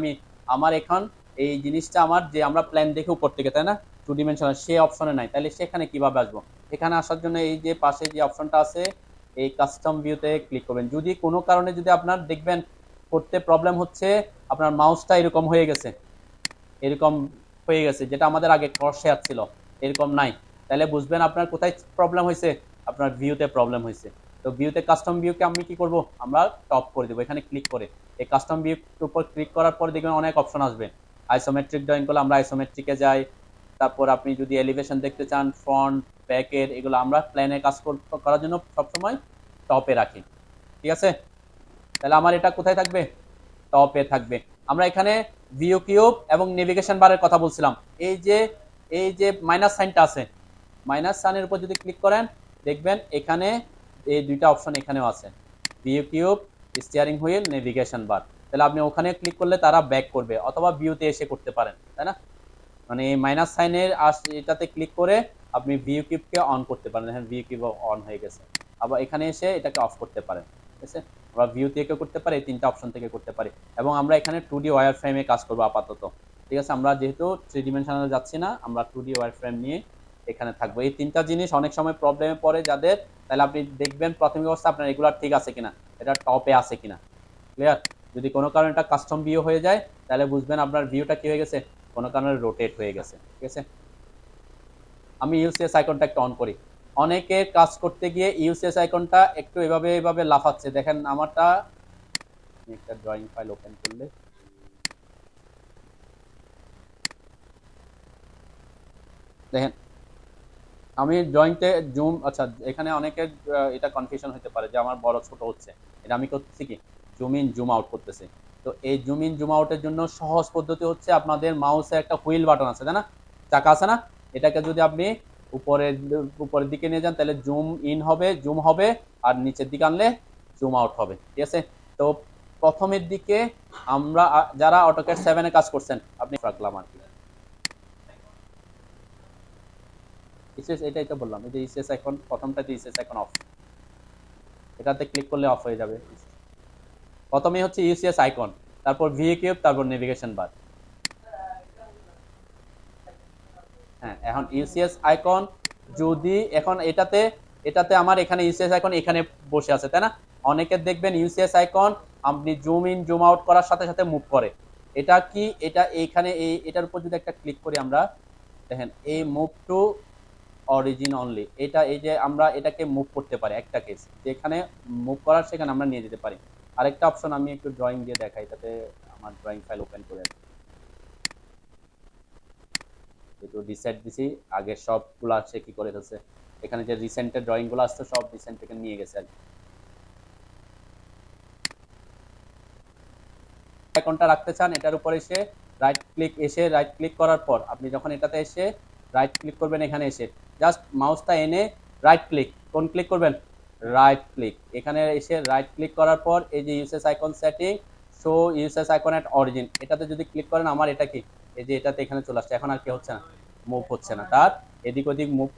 Speaker 1: আমার এখন এই জিনিসটা আমার যে আমরা প্ল্যান দেখে উপর থেকে, তাই না, 2 ডিমেনশনাল সে অপশনে নাই, তাহলে সেখানে কিভাবে আসবো? এখানে আসার জন্য এই যে পাশে যে অপশনটা আছে এই কাস্টম ভিউতে ক্লিক করবেন। যদি কোনো কারণে যদি আপনার দেখবেন করতে প্রবলেম হচ্ছে, আপনার মাউসটা এরকম হয়ে গেছে, এরকম হয়ে গেছে, যেটা আমাদের আগে ক্রস শেয়ার ছিল এরকম নাই, তাহলে বুঝবেন আপনার কোথায় প্রবলেম হয়েছে, আপনার ভিউতে প্রবলেম হয়েছে। তো ভিউতে কাস্টম ভিউকে আমি কি করব, আমরা টপ করে দেবো এখানে ক্লিক করে। এই কাস্টম ভিউর উপর ক্লিক করার পর দেখবেন অনেক অপশন আসবে। আইসোমেট্রিক ড্রয়িং করলে আমরা আইসোমেট্রিকে যাই, তারপর আপনি যদি এলিভেশন দেখতে চান, ফ্রন্ট ব্যাকের, এগুলো আমরা প্ল্যানে কাজ করার জন্য সবসময় টপে রাখি, ঠিক আছে? তাহলে আমার এটা কোথায় থাকবে? টপে থাকবে। আমরা এখানে ভিউ কিউব এবং নেভিগেশন বারের কথা বলছিলাম। এই যে মাইনাস সাইনটা আছে, মাইনাস সাইনের উপর যদি ক্লিক করেন দেখবেন এখানে এই দুইটা অপশন এখানেও আছে, view cube, steering wheel, navigation বার। তাহলে আপনি ওখানে ক্লিক করলে তারা ব্যাক করবে, অথবা ভিউতে এসে করতে পারেন, তাই না? মানে এই মাইনাস সাইনের এটাতে ক্লিক করে আপনি ভিউ কিউবকে অন করতে পারেন। দেখেন ভিউ কিউব অন হয়ে গেছে। আবার এখানে এসে এটাকে অফ করতে পারেন, ঠিক আছে? আমরা ভিউ থেকে করতে পারি, 3টা অপশন থেকে করতে পারি। এবং আমরা এখানে 2D ওয়্যার ফ্রেমে কাজ করবো আপাতত, ঠিক আছে? আমরা যেহেতু 3 ডিমেনশনালে যাচ্ছি না, আমরা 2D ওয়্যার ফ্রেম নিয়ে এখানে থাকবো। এই 3টা জিনিস অনেক সময় প্রবলেমে পড়ে যাদের, তাহলে আপনি দেখবেন প্রাথমিক অবস্থা আপনার এগুলো ঠিক আছে কিনা, এটা টপে আছে কিনা, ক্লিয়ার? যদি কোনো কারণে এটা কাস্টম ভিউ হয়ে যায় তাহলে বুঝবেন আপনার ভিউটা কি হয়ে গেছে, কোনো কারণে রোটেট হয়ে গেছে, ঠিক আছে? আমি ইউসিএস আইকনটা একটু অন করি। অনেকে কাজ করতে গিয়ে ইউসিএস আইকনটা একটু এভাবে লাফাচ্ছে, দেখেন আমারটা একটা ড্রয়িং ফাইল ওপেন করলে দেখেন আমি ড্রয়িংতে জুম, আচ্ছা এখানে অনেকের এটা কনফিউশন হতে পারে যে আমার বড় ছোট হচ্ছে, এটা আমি করতেছি কি জুম ইন জুম আউট করতেছি। তো এই জুম ইন জুম আউটের জন্য সহজ পদ্ধতি হচ্ছে আপনাদের মাউসে একটা হুইল বাটন আছে, তাই না, চাকা আছে না, এটাকে যদি আপনি উপরের উপরের দিকে নিয়ে যান তাহলে জুম ইন হবে, জুম হবে, আর নিচের দিকে আনলে জুম আউট হবে, ঠিক আছে? তো প্রথমের দিকে আমরা যারা অটোক্যাড 7 এ কাজ করছেন আপনি রাখলাম আর কি, এটাই তো বললাম, এই যে ইসিএস আইকন প্রথমটাতে ইসিএস আইকন অফ, এটাতে ক্লিক করলে অফ হয়ে যাবে। প্রথমেই হচ্ছে ইউসিএস আইকন, তারপর ভিউ কিউব, তারপর নেভিগেশন বার। হ্যাঁ, এখন ইউসিএস আইকন যদি এখন এটাতে আমার এখানে ইউসিএস আইকন এখানে বসে আছে, তাই না? অনেকের দেখবেন ইউসিএস আইকন আপনি জুম ইন জুম আউট করার সাথে সাথে মুভ করে। এটা কি, এটা এইখানে এটার উপর যদি একটা ক্লিক করি আমরা, দেখেন এই মুভ টু অরিজিন অনলি, এটা এই যে আমরা এটাকে মুভ করতে পারি, একটা কেস যেখানে মুভ করার সেখানে আমরা নিয়ে যেতে পারি। আরেকটা অপশন আমি একটু ড্রয়িং দিয়ে দেখাই, তাতে আমার ড্রয়িং ফাইল ওপেন করে একটু রিসেট দিছি, আগে সবগুলো সে কি করে ফেলছে, এখানে যে রিসেন্টের ড্রয়িং গুলো আসছে সব রিসেন্ট থেকে নিয়ে গেছে আর কি। আইকনটা রাখতে চান, এটার উপরে এসে রাইট ক্লিক করার পর আপনি যখন এটাতে এসে রাইট ক্লিক করবেন, এখানে এসে জাস্ট মাউসটা এনে রাইট ক্লিক, কোন ক্লিক করবেন, রাইট ক্লিক, এখানে এসে রাইট ক্লিক করার পর এই যে UCS icon setting, show UCS icon at origin, এটাতে যদি ক্লিক করেন আমার এটা কি এই যে এটাতে এখানে চলে আসছে, এখন আর কি হচ্ছে না, মুভ হচ্ছে না, তার এদিক ওদিক মুভ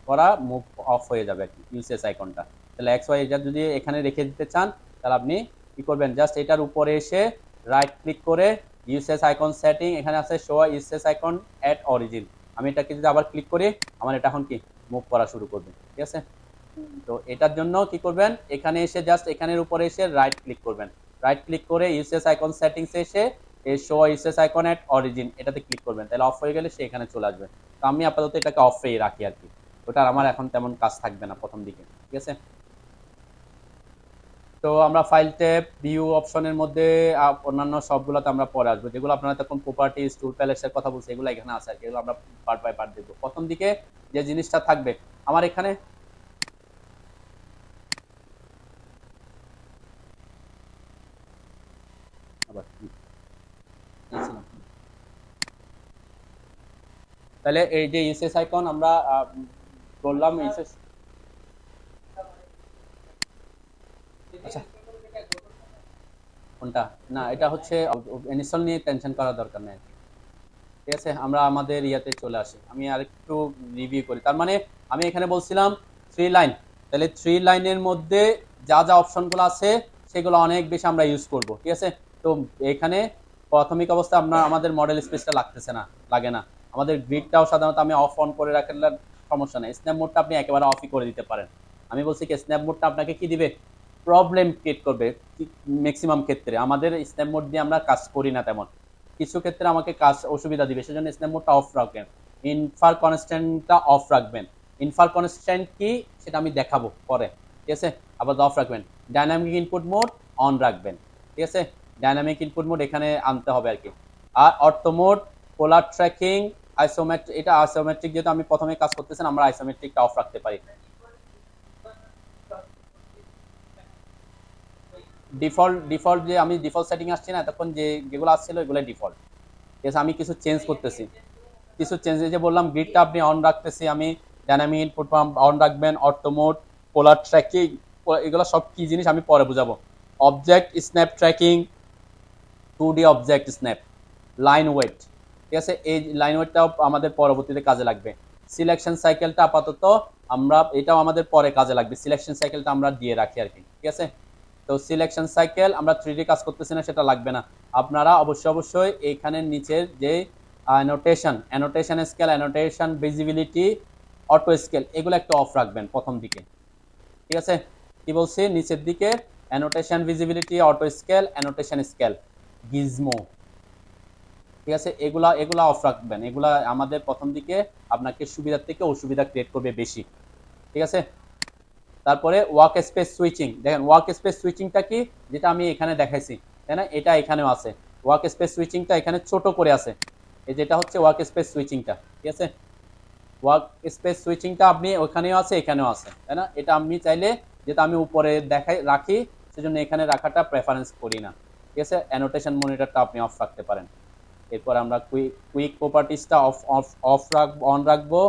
Speaker 1: করা মুভ অফ হয়ে যাবে আর কি ইউসেজ আইকনটা। তাহলে এক্স ওয়াই এটা যদি এখানে রেখে দিতে চান তাহলে আপনি কি করবেন, জাস্ট এটার উপরে এসে রাইট ক্লিক করে ইউসেজ আইকন সেটিং, এখানে আছে show UCS icon at origin, আমি এটাকে যদি আবার ক্লিক করি আমার এটা এখন কি মুভ করা শুরু করবে, ঠিক আছে। তো এটার জন্য কি করবেন, এখানে এসে জাস্ট এখানের উপরে এসে রাইট ক্লিক করবেন, রাইট ক্লিক করে ইউসেজ আইকন সেটিংস এসে এই show UCS icon at origin এটাতে ক্লিক করবেন, তাহলে অফ হয়ে গেলে সে এখানে চলে আসবে। তো আমি আপাতত এটাকে অফেই রাখি আর কি, ওটার আমার এখন তেমন কাজ থাকবে না প্রথম দিকে, ঠিক আছে। তো আমরা ফাইল ট্যাব ভিউ অপশনের মধ্যে অন্যান্য সবগুলোতে আমরা পরে আসবো, যেগুলো আপনারা তখন প্রপার্টিজ টুল প্যালেটসের কথা বলছি এগুলো এখানে আছে আর কি, এগুলো আমরা পার্ট বাই পার্ট দেখবো। প্রথম দিকে যে জিনিসটা থাকবে আমার এখানে আবার তাহলে এই যে ইউসেস আইকন আমরা বললাম ইউসেস, আচ্ছা কোনটা, না এটা হচ্ছে ইনস্টল নিয়ে টেনশন করার দরকার নেই, ঠিক আছে। আমরা আমাদের ইয়াতে চলে আসি, আমি আরেকটু রিভিউ করি। তার মানে আমি এখানে বলছিলাম 3 লাইন, তাহলে 3 লাইনের মধ্যে যা যা অপশনগুলো আছে সেগুলো অনেক বেশি আমরা ইউজ করব, ঠিক আছে। তো এখানে প্রাথমিক অবস্থা আমাদের মডেল স্পেসটা লাগতেছে না, লাগে না, আমাদের গ্রিডটাও সাধারণত আমি অফ অন করে রাখলে সমস্যা নেই, স্ন্যাপ মোডটা আপনি একেবারে অফই করে দিতে পারেন। আমি বলছি কি স্ন্যাপ মোডটা আপনাকে কি দিবে, প্রবলেম ক্রিয়েট করবে, ম্যাক্সিমাম ক্ষেত্রে আমাদের স্ন্যাপ মোড দিয়ে আমরা কাজ করি না তেমন, কিছু ক্ষেত্রে আমাকে কাজ অসুবিধা দিবে, সেজন্য স্ন্যাপ মোডটা অফ রাখবেন, ইনফার কনস্ট্যান্টটা অফ রাখবেন, ইনফার কনস্ট্যান্ট কি সেটা আমি দেখাবো পরে, ঠিক আছে। আবার অফ রাখবেন, ডাইনামিক ইনপুট মোড অন রাখবেন, ঠিক আছে, ডাইনামিক ইনপুট মোড এখানে আনতে হবে আর কি। আর অর্থো মোড, পোলার ট্র্যাকিং, আইসোমেট্রিক, এটা আইসোমেট্রিক যেহেতু আমি প্রথমে কাজ করতেছেন আমরা আইসোমেট্রিকটা অফ রাখতে পারি। ডিফল্ট যে আমি ডিফল্ট সেটিং আসছি না তখন যেগুলো আসছিল এগুলো ডিফল্ট, ঠিক আছে। আমি কিছু চেঞ্জ করতেছি, কিছু চেঞ্জ, এই যে বললাম গ্রিডটা আপনি অন রাখতেছি আমি, ডাইনামিক ইনপুট অন রাখবেন, অর্থো মোড, পোলার ট্র্যাকিং, এগুলো সব কি জিনিস আমি পরে বুঝাবো। Object snap tracking, 2D object snap, line weight, ঠিক আছে, এই লাইন ওয়েটটাও আমাদের পরবর্তীতে কাজে লাগবে। সিলেকশন সাইকেলটা আপাতত আমরা এটাও আমাদের পরে কাজে লাগবে, সিলেকশন সাইকেলটা আমরা দিয়ে রাখি আর কি, ঠিক আছে। তো সিলেকশন সাইকেল আমরা 3D কাজ করতেছি না সেটা লাগবে না, আপনারা অবশ্যই এইখানে নিচের যে annotation scale, annotation visibility, auto scale এগুলো একটু অফ রাখবেন প্রথম দিকে, ঠিক আছে। কি বলছি, নিচের দিকে annotation visibility, auto scale, annotation scale, gizmo, ঠিক আছে, এগুলা এগুলা অফ রাখবেন, এগুলা আমাদের প্রথম দিকে আপনাকে সুবিধার থেকে অসুবিধা ক্রিয়েট করবে বেশি, ঠিক আছে। তারপরে ওয়ার্ক স্পেস সুইচিং, দেখেন ওয়ার্ক স্পেস সুইচিংটা কি, যেটা আমি এখানে দেখাইছি তাই না, এটা এখানেও আছে, ওয়ার্ক স্পেস সুইচিংটা এখানে ছোট করে আছে, এই যেটা হচ্ছে ওয়ার্ক স্পেস সুইচিংটা, ঠিক আছে। ওয়ার্ক স্পেস সুইচিংটা আপনি ওখানেও আছে এখানেও আছে তাই না, এটা আমি চাইলে যেটা আমি উপরে দেখাই রাখি সেজন্য এখানে রাখাটা প্রেফারেন্স করি না, ঠিক আছে। অ্যানোটেশন মনিটরটা আপনি অফ রাখতে পারেন। এরপর আমরা কুইক প্রপার্টিসটা অফ রাখবো, অন রাখবো,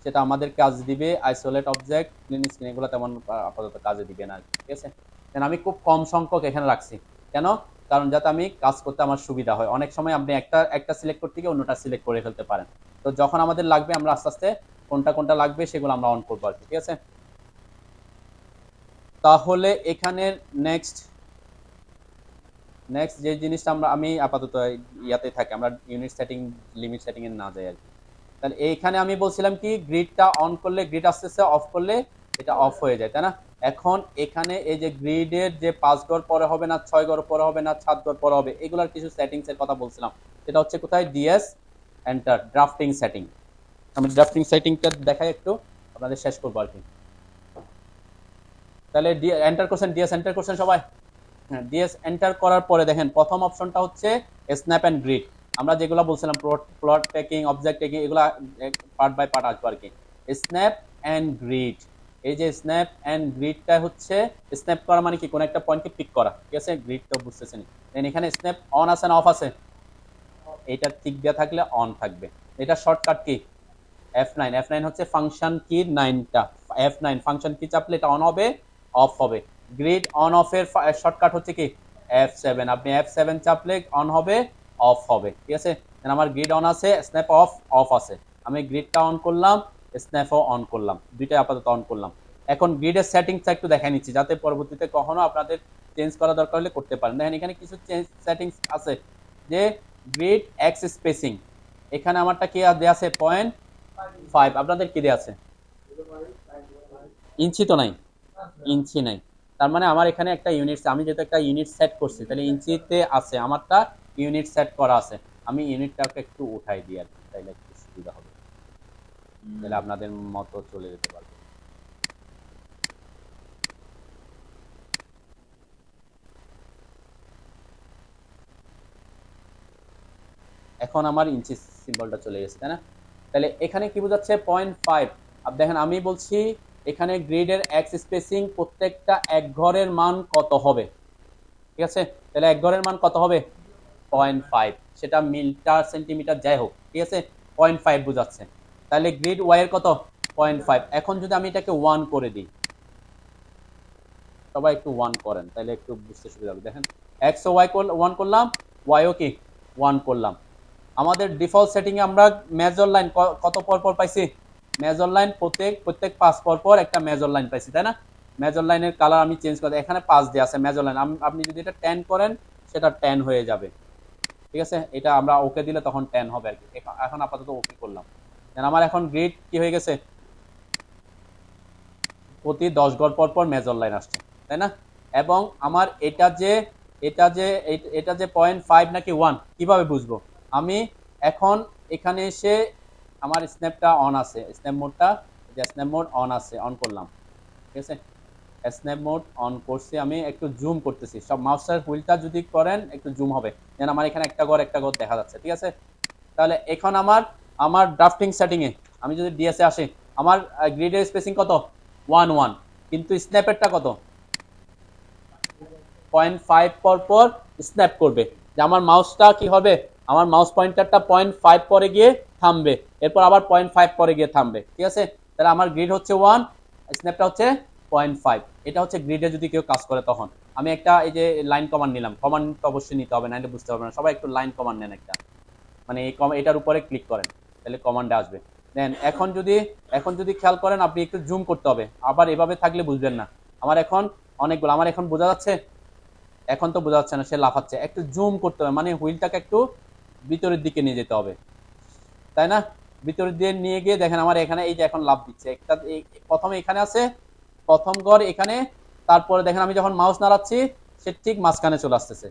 Speaker 1: সেটা আমাদের কাজ দিবে আইসোলেট অবজেক্ট, ক্লিন স্ক্রিন এগুলো তেমন আপাতত কাজে দিবে না, ঠিক আছে। কেন আমি খুব কম সংখ্যক এখানে রাখছি, কেন, কারণ যাতে আমি কাজ করতে আমার সুবিধা হয়, অনেক সময় আপনি একটা সিলেক্ট করতে গিয়ে অন্যটা সিলেক্ট করে ফেলতে পারেন, তো যখন আমাদের লাগবে আমরা আস্তে আস্তে কোনটা কোনটা লাগবে সেগুলো আমরা অন করবো আর কি, ঠিক আছে। তাহলে এখানে নেক্সট যে জিনিসটা আমি আপাতত ইয়াতে থাকি, আমরা ইউনিট সেটিং লিমিট সেটিং এ না যাই আর কি। তাহলে এইখানে আমি বলছিলাম কি গ্রিডটা অন করলে গ্রিড আসতেছে, অফ করলে এটা অফ হয়ে যায় তাই না। এখন এখানে এই যে গ্রিডের যে 5 গড় পরে হবে না 6 গড় পরে হবে না 7 গড় পরে হবে, এগুলার কিছু সেটিংস এর কথা বলছিলাম, সেটা হচ্ছে কোথায়, ডিএস এন্টার ড্রাফটিং সেটিং। আমি ড্রাফটিং সেটিংটা দেখাই একটু, আপনাদের শেষ করবো আর কি। তাহলে এন্টার করছেন, ডিএস এন্টার করছেন সবাই, হ্যাঁ, ডিএস এন্টার করার পরে দেখেন প্রথম অপশনটা হচ্ছে স্ন্যাপ এন্ড গ্রিড। আমরা যেগুলো বলছিলাম প্লট টেকিং, অবজেক্ট টেকিং, এগুলা পার্ট বাই পার্ট আসবে আর কি। স্ন্যাপ এন্ড গ্রিড, এই যে স্ন্যাপ এন্ড গ্রিডটা হচ্ছে, স্ন্যাপ করা মানে কি, কোন একটা পয়েন্টকে পিক করা, ঠিক আছে? গ্রিড তো বুঝতেছেন। দেন এখানে স্ন্যাপ অন আছে না অফ আছে? এটা টিক দেওয়া থাকলে অন থাকবে। এটা শর্টকাট কি F9, F9 হচ্ছে ফাংশন কি 9টা, F9 ফাংশন কি চাপলে এটা অন হবে অফ হবে। গ্রিড অন অফ এর শর্টকাট হচ্ছে কি F7, আপনি F7 চাপলে অন হবে অফ হবে, ঠিক আছে? আমার গ্রিড অন আছে, স্ন্যাপ অফ অফ আছে, আমি গ্রিডটা অন করলাম, স্ন্যাপও অন করলাম, দুইটাই আপাতত অন করলাম। এখন গ্রিডের সেটিংসটা একটু দেখে নিচ্ছি যাতে পরবর্তীতে কখনো আপনাদের চেঞ্জ করা দরকার হলে করতে পারেন। দেখেন এখানে কিছু সেটিংস আছে, যে গ্রিড এক্স স্পেসিং, এখানে আমারটা কি দেয়া আছে 0.5, আপনাদের কি দেয়া আছে? ইঞ্চি তো নাই, ইঞ্চি নাই, তার মানে আমার এখানে একটা ইউনিট, আমি যেহেতু একটা ইউনিট সেট করছি তাহলে ইঞ্চিতে আছে, আমারটা ইউনিট সেট করা আছে। আমি ইউনিটটাকে একটু উঠাই দিই আর কি, তাহলে একটু সুবিধা হবে, তাহলে আপনাদের মতো চলে যেতে পারবে। এখন আমার ইঞ্চি সিম্বলটা চলে গেছে, তাই না? তাহলে এখানে কি বোঝাচ্ছে 0.5। আর দেখেন আমি বলছি এখানে গ্রিডের এক্স স্পেসিং প্রত্যেকটা এক ঘরের মান কত হবে, ঠিক আছে? তাহলে এক ঘরের মান কত হবে? 0.5, সেটা মিটার সেন্টিমিটার যাই হোক, ঠিক আছে? 0.5 বোঝাচ্ছে। তাহলে গ্রিড ওয়াই এর কত? 0.5। এখন যদি আমি এটাকে 1 করে দিই, সবাই একটু 1 করেন তাহলে একটু বুঝতে সুবিধা হবে। দেখেন এক্স ও ওয়াই 1 করলাম, ওয়াইও কি 1 করলাম। আমাদের ডিফল্ট সেটিং এ আমরা মেজর লাইন কত পর পর পাইছি? মেজর লাইন প্রত্যেক 5 পর পর একটা মেজর লাইন পাইছি, তাই না? মেজর লাইনের কালার আমি চেঞ্জ করে, এখানে 5 দেয়া আছে মেজর লাইন, আপনি যদি এটা 10 করেন সেটা 10 হয়ে যাবে, ঠিক আছে? এটা আমরা ওকে দিলে তখন 10 হবে আর কি। এখন আপাতত ওকে করলাম, দেন আমার এখন গ্রিড কি হয়ে গেছে, প্রতি 10 ঘর পর পর মেজর লাইন আসছে, তাই না? এবং আমার এটা যে 0.5 নাকি 1 কিভাবে বুঝবো? আমি এখন এখানে এসে আমার স্ন্যাপটা অন আছে, স্ন্যাপ মোডটা, যে স্ন্যাপ মোড অন আছে, অন করলাম, ঠিক আছে? স্ন্যাপ মোড অন করছি, আমি একটু জুম করতেছি, সব মাউসের হুইলটা যদি করেন একটু জুম হবে, যেন আমার এখানে একটা ঘর দেখা যাচ্ছে, ঠিক আছে? তাহলে এখন আমার ড্রাফটিং সেটিং এ আমি যদি ডিএসএ আসি, আমার গ্রিডের স্পেসিং কত? 1 কিন্তু স্ন্যাপেরটা কত? 0.5 পর পর স্ন্যাপ করবে, যে আমার মাউসটা কি হবে, আমার মাউস পয়েন্টারটা 0.5 পরে গিয়ে থামবে, এরপর আবার 0.5 পরে গিয়ে থামবে, ঠিক আছে? তাহলে আমার গ্রিড হচ্ছে 1, স্ন্যাপটা হচ্ছে 0.5। এটা হচ্ছে গ্রিডে যদি কেউ কাজ করে তখন। আমি একটা এই যে লাইন কমান্ড নিলাম, কমান্ড তো অবশ্যই নিতে হবে, নাইলে বুঝতে পারবে না, সবাই একটু লাইন কমান্ড নেন একটা, মানে এই এটার উপরে ক্লিক করেন তাহলে কমান্ডে আসবে। দেন এখন যদি খেয়াল করেন, আপনি একটু জুম করতে হবে, আবার এভাবে থাকলে বুঝবেন না। আমার এখন অনেকগুলো, আমার এখন বোঝা যাচ্ছে, এখন তো বোঝা যাচ্ছে না, সে লাফাচ্ছে, একটু জুম করতে হবে, মানে হুইলটাকে একটু ভিতরের দিকে নিয়ে যেতে হবে, তাই না? ভিতরের দিকে নিয়ে গিয়ে দেখেন আমার এখানে এই যে এখন লাভ দিচ্ছে, একটা প্রথমে এখানে আছে, প্রথম ঘর এখানে, তারপরে দেখেন আমি যখন মাউস নাড়াচ্ছি সে ঠিক মাঝখানে চলে আসতেছে,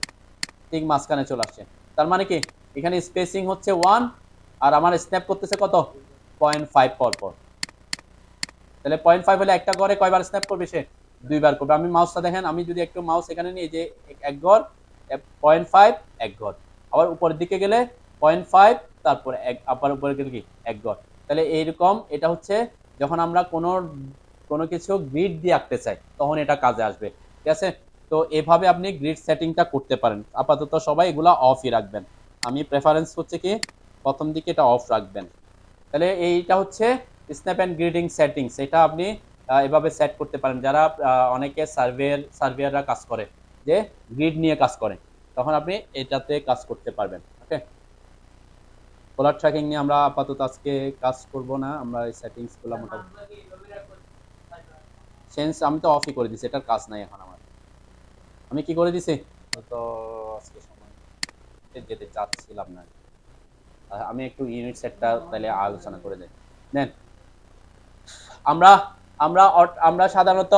Speaker 1: ঠিক মাঝখানে চলে আসছে। তার মানে কি এখানে স্পেসিং হচ্ছে 1, আর আমার স্ন্যাপ করতেছে কত? 0.5 পর পর। তাহলে 0.5 হলে একটা ঘরে কয়বার স্ন্যাপ করবে সে? 2 বার করবে। আমি মাউসটা দেখেন, আমি যদি একটু মাউস এখানে নিয়ে যে এক ঘর 0.5 এক ঘর, আবার উপরের দিকে গেলে 0.5, তারপরে আবার উপরে গেলে কি এক ঘর। তাহলে এইরকম এটা হচ্ছে যখন আমরা কোনো কিছু গ্রিড দিয়ে আঁকতে চাই তখন এটা কাজে আসবে, ঠিক আছে? তো এভাবে আপনি গ্রিড সেটিংটা করতে পারেন। আপাতত সবাই এগুলা অফই রাখবেন, আমি প্রেফারেন্স হচ্ছে কি প্রথম দিকে এটা অফ রাখবেন। তাহলে এইটা হচ্ছে স্ন্যাপ এন্ড গ্রিডিং সেটিংস, এটা আপনি এভাবে সেট করতে পারেন। যারা অনেকে সার্ভেয়াররা কাজ করে, যে গ্রিড নিয়ে কাজ করে, তখন আপনি এটাতে কাজ করতে পারবেন। ওকে, পোলার ট্র্যাকিং নিয়ে আমরা আপাতত আজকে কাজ করব না, আমরা এই সেটিংস গুলো মোটামুটি চেঞ্জ আমি তো অফই করে দিছি, এটার কাজ নাই এখন আমার। আমি কি করে দিছি তো আজকে সময় যেতে চাচ্ছিলাম না, আমি একটু ইউনিট সেটটা তাহলে আলোচনা করে দেই। দেন আমরা আমরা আমরা সাধারণত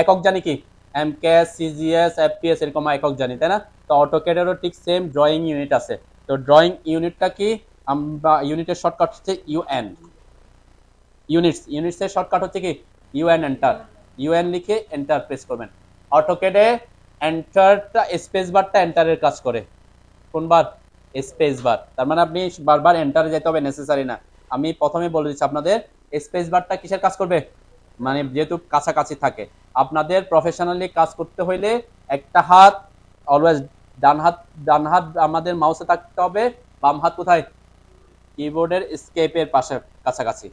Speaker 1: একক জানি কি এমকেএস, সিজিএস, এফপিএস এরকম একক জানি, তাই না? তো অটোক্যাডেরও ঠিক সেম ড্রয়িং ইউনিট আছে। তো ড্রয়িং ইউনিটটা কি, আমরা ইউনিটের শর্টকাট হচ্ছে ইউএন। ইউনিটসের শর্টকাট হচ্ছে কি ইউএন, এন্টার, ইউএন লিখে এন্টার প্রেস করবেন। অটোক্যাডে এন্টারটা স্পেস বারটা এন্টারের কাজ করে। কোন বার? Space bar. তার মানে আপনি বারবার এন্টারে যেতে হবে নেসেসারি না। আমি প্রথমে বলে দিচ্ছি আপনাদের স্পেস বারটা কিসের কাজ করবে, মানে যেহেতু কাছাকাছি থাকে। আপনাদের প্রফেশনালি কাজ করতে হইলে একটা হাত অলওয়েজ ডান হাত আমাদের মাউসে থাকতে হবে, বাম হাত কোথায়? কিবোর্ডের স্কেপের পাশে কাছাকাছি,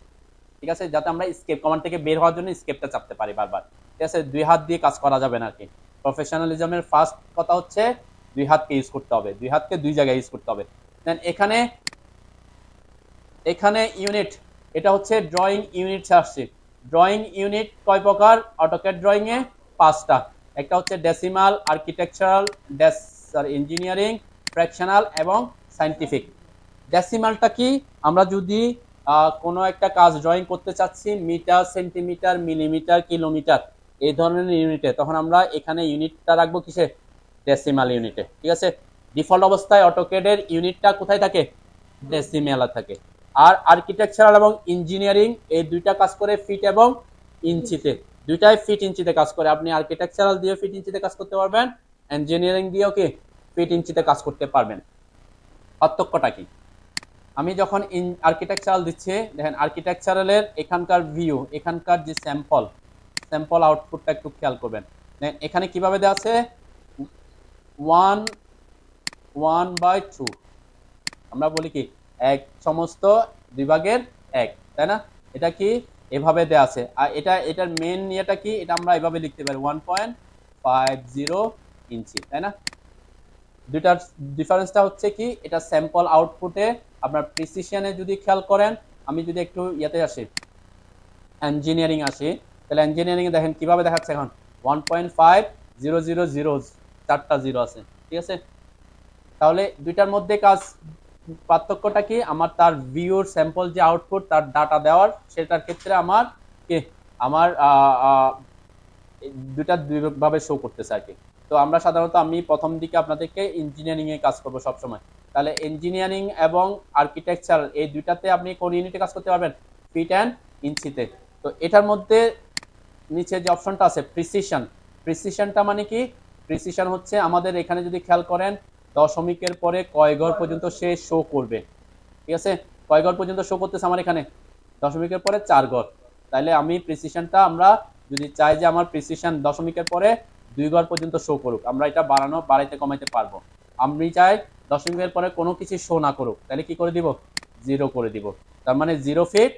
Speaker 1: ঠিক আছে, যাতে আমরা স্কেপ কমান্ড থেকে বের হওয়ার জন্য স্কেপটা চাপতে পারি বারবার, ঠিক আছে। দুই হাত দিয়ে কাজ করা যাবে না আর কি। প্রফেশনালিজমের ফার্স্ট কথা হচ্ছে দুই হাতকে ইউজ করতে হবে, দুই হাতকে দুই জায়গায় ইউজ করতে হবে। দেন এখানে এখানে ইউনিট, এটা হচ্ছে ড্রয়িং ইউনিট আসছে। ড্রয়িং ইউনিট কয় প্রকার অটোক্যাড ড্রয়িং এ? 5টা। একটা হচ্ছে ডেসিমাল, আর্কিটেকচারাল, ইঞ্জিনিয়ারিং, ফ্র্যাকশনাল এবং সায়েন্টিফিক। ডেসিমালটা কি? আমরা যদি কোনো একটা কাজ ড্রয়িং করতে চাচ্ছি মিটার, সেন্টিমিটার, মিলিমিটার, কিলোমিটার এই ধরনের ইউনিটে, তখন আমরা এখানে ইউনিটটা রাখবো কিসে? ডেসিমাল ইউনিটে, ঠিক আছে। ডিফল্ট অবস্থায় অটোক্যাডের ইউনিটটা কোথায় থাকে? ডেসিমেলা থাকে। আর আর্কিটেকচারাল এবং ইঞ্জিনিয়ারিং এই দুইটা কাজ করে ফিট এবং ইঞ্চিতে, দুইটাই ফিট ইঞ্চিতে কাজ করে। আপনি আর্কিটেকচারাল দিয়ে ফিট ইঞ্চিতে কাজ করতে পারবেন, ইঞ্জিনিয়ারিং দিয়েও কি ফিট ইঞ্চিতে কাজ করতে পারবেন। পার্থক্যটা কি? আমি যখন আর্কিটেকচারাল দিচ্ছি, দেখেন আর্কিটেকচারালের এখানকার ভিউ, এখানকার যে স্যাম্পল আউটপুটটা একটু খেয়াল করবেন। এখানে কিভাবে দেওয়া আছে? 1/2, আমরা বলি কি এক সমস্ত বিভাগের এক, তাই না? এটা কি এভাবে দেওয়া আছে। আর এটার মেন ইয়েটা কি, এটা আমরা এভাবে লিখতে পারি 1.50 ইঞ্চি, তাই না? দুইটার ডিফারেন্সটা হচ্ছে কি, এটা স্যাম্পল আউটপুটে আপনার প্রিসিশনে যদি খেয়াল করেন, আমি যদি একটু ইয়াতে আসি, ইঞ্জিনিয়ারিং আসি, তাহলে ইঞ্জিনিয়ারিং এ দেখেন কিভাবে দেখাচ্ছে এখন 1.5000, 4টা জিরো আছে, ঠিক আছে। তাহলে দুইটার মধ্যে কাজ পার্থক্যটা কি? আমার তার ভিউর স্যাম্পল যে আউটপুট তার ডাটা দেওয়ার, সেটার ক্ষেত্রে আমার কি আমার দুইটা দুইভাবে শো করতেছে আর কি। তো আমরা সাধারণত আমি প্রথম দিকে আপনাদেরকে ইঞ্জিনিয়ারিং এ কাজ করব সবসময়। তাহলে ইঞ্জিনিয়ারিং এবং আর্কিটেকচার এই দুইটাতে আপনি কোন ইউনিটে কাজ করতে পারবেন? ফিট অ্যান্ড ইঞ্চিতে। তো এটার মধ্যে নিচে যে অপশনটা আছে প্রিসিশন, প্রিসিশনটা মানে কি? প্রিসিশন হচ্ছে আমাদের এখানে যদি খেয়াল করেন দশমিকের পরে কয় ঘর পর্যন্ত সে শো করবে, ঠিক আছে। কয় ঘর পর্যন্ত শো করতেছে আমার এখানে? দশমিকের পরে 4 ঘর। তাহলে আমি প্রিসিশনটা আমরা যদি চাই যে আমার প্রিসিশন দশমিকের পরে 2 ঘর পর্যন্ত শো করুক, আমরা এটা বাড়াইতে কমাইতে পারবো। আমি চাই দশমিকের পরে কোনো কিছু শো না করুক, তাহলে কি করে দিব? 0 করে দিব। তার মানে 0 ফিট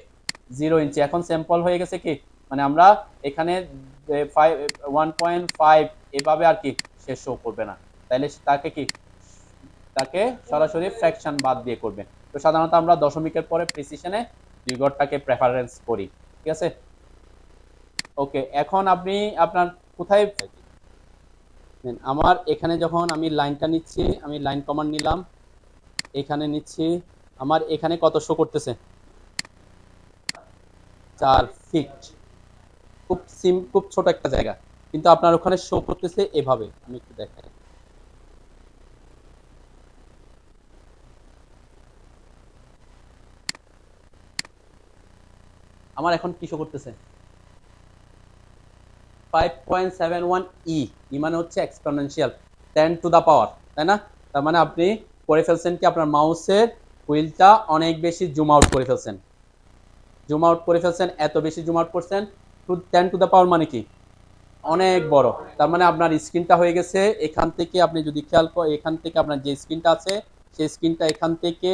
Speaker 1: 0 ইঞ্চি। এখন স্যাম্পল হয়ে গেছে কি, মানে আমরা এখানে 1.5 এভাবে আর কি সে শো করবে না, তাহলে তাকে সরাসরি ফ্র্যাকশন বাদ দিয়ে করবে। তো সাধারণত আমরা দশমিকের পরে প্রিসিশনে 2 ঘরটাকে প্রেফারেন্স করি, ঠিক আছে। ওকে, এখন আপনি আপনার কোথায়, আমার এখানে যখন আমি লাইনটা নিচ্ছি, আমি লাইন কমান্ড নিলাম, এখানে নিচ্ছি, আমার এখানে কত শো করতেছে? 4 ফিট। খুব ছোট একটা জায়গা, কিন্তু আপনার ওখানে শো করতেছে এভাবে। আমি একটু দেখাই, আমার এখন কি শো করতেছে? 5.71 ই মানে হচ্ছে এক্সপোনেনশিয়াল 10 টু দা পাওয়ার, তাই না? তার মানে আপনি করে ফেলছেন কি, আপনার মাউসের হুইলটা অনেক বেশি জুম আউট করে ফেলছেন, এত বেশি জুম আউট করছেন। 10 টু দা পাওয়ার মানে কি? অনেক বড়। তার মানে আপনার স্ক্রিনটা হয়ে গেছে এখান থেকে, আপনি যদি খেয়াল করেন এখান থেকে আপনার যে স্ক্রিনটা আছে সেই স্ক্রিনটা এখান থেকে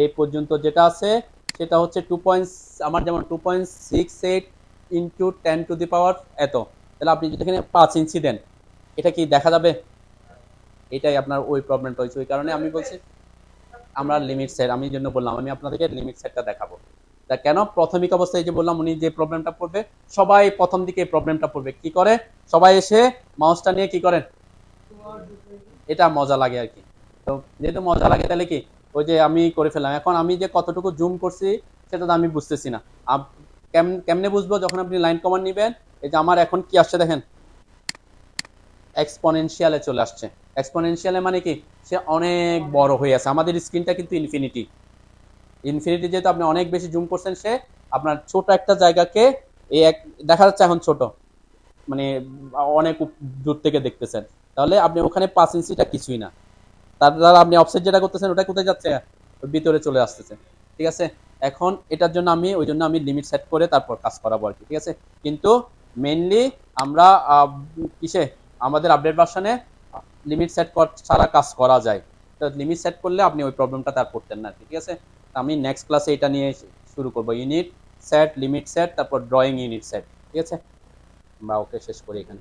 Speaker 1: এই পর্যন্ত যেটা আছে সেটা হচ্ছে 2. আমার যেমন 2.68 ইন্টু 10 টু দি পাওয়ার এত। তাহলে আপনি যদি এখানে 5 ইঞ্চি দেন, এটা কি দেখা যাবে? এটাই আপনার ওই প্রবলেমটা হয়েছে। ওই কারণে আমি বলছি আমরা লিমিট সেট, আমি জন্য বললাম আমি আপনাদেরকে লিমিট সেটটা দেখাবো। তা কেন প্রাথমিক অবস্থায় যে বললাম উনি যে প্রবলেমটা পড়বে, সবাই প্রথম দিকে প্রবলেমটা পড়বে কি করে, সবাই এসে মাউসটা নিয়ে কি করেন, এটা মজা লাগে আর কি। তো যেহেতু মজা লাগে তাহলে কি ওই যে আমি করে ফেললাম, এখন আমি যে কতটুকু জুম করছি সেটা তো আমি বুঝতেছি না। কেমনে বুঝবো? যখন আপনি লাইন কমান্ড নিবেন, এই যে আমার এখন কি আসছে দেখেন, এক্সপোনেনশিয়ালে চলে আসছে। এক্সপোনেনশিয়ালে মানে কি, সে অনেক বড় হয়ে আছে। আমাদের স্ক্রিনটা কিন্তু ইনফিনিটি, যেহেতু আপনি অনেক বেশি জুম করছেন, সে আপনার ছোট একটা জায়গাকে এই এক দেখা যাচ্ছে এখন ছোট, মানে অনেক দূর থেকে দেখতেছেন। তাহলে আপনি ওখানে 5 ইঞ্চিটা কিছুই না, তার দ্বারা আপনি অফসেট যেটা করতেছেন ওটা কোথায় যাচ্ছে, ওর ভিতরে চলে আসতেছে। ঠিক আছে, এখন এটার জন্য আমি ওই জন্য আমি লিমিট সেট করে তারপর কাজ করাবো আর কি। ঠিক আছে, কিন্তু মেইনলি আমরা কিসে আমাদের আপডেট ভার্সনে লিমিট সেট ছাড়া কাজ করা যায়। তো লিমিট সেট করলে আপনি ওই প্রবলেমটা তার করতেন না। ঠিক আছে, আমি নেক্সট ক্লাসে এটা নিয়ে শুরু করব, ইউনিট সেট, লিমিট সেট, তারপর ড্রয়িং ইউনিট সেট। ঠিক আছে, আমরা ওকে শেষ করি এখানে।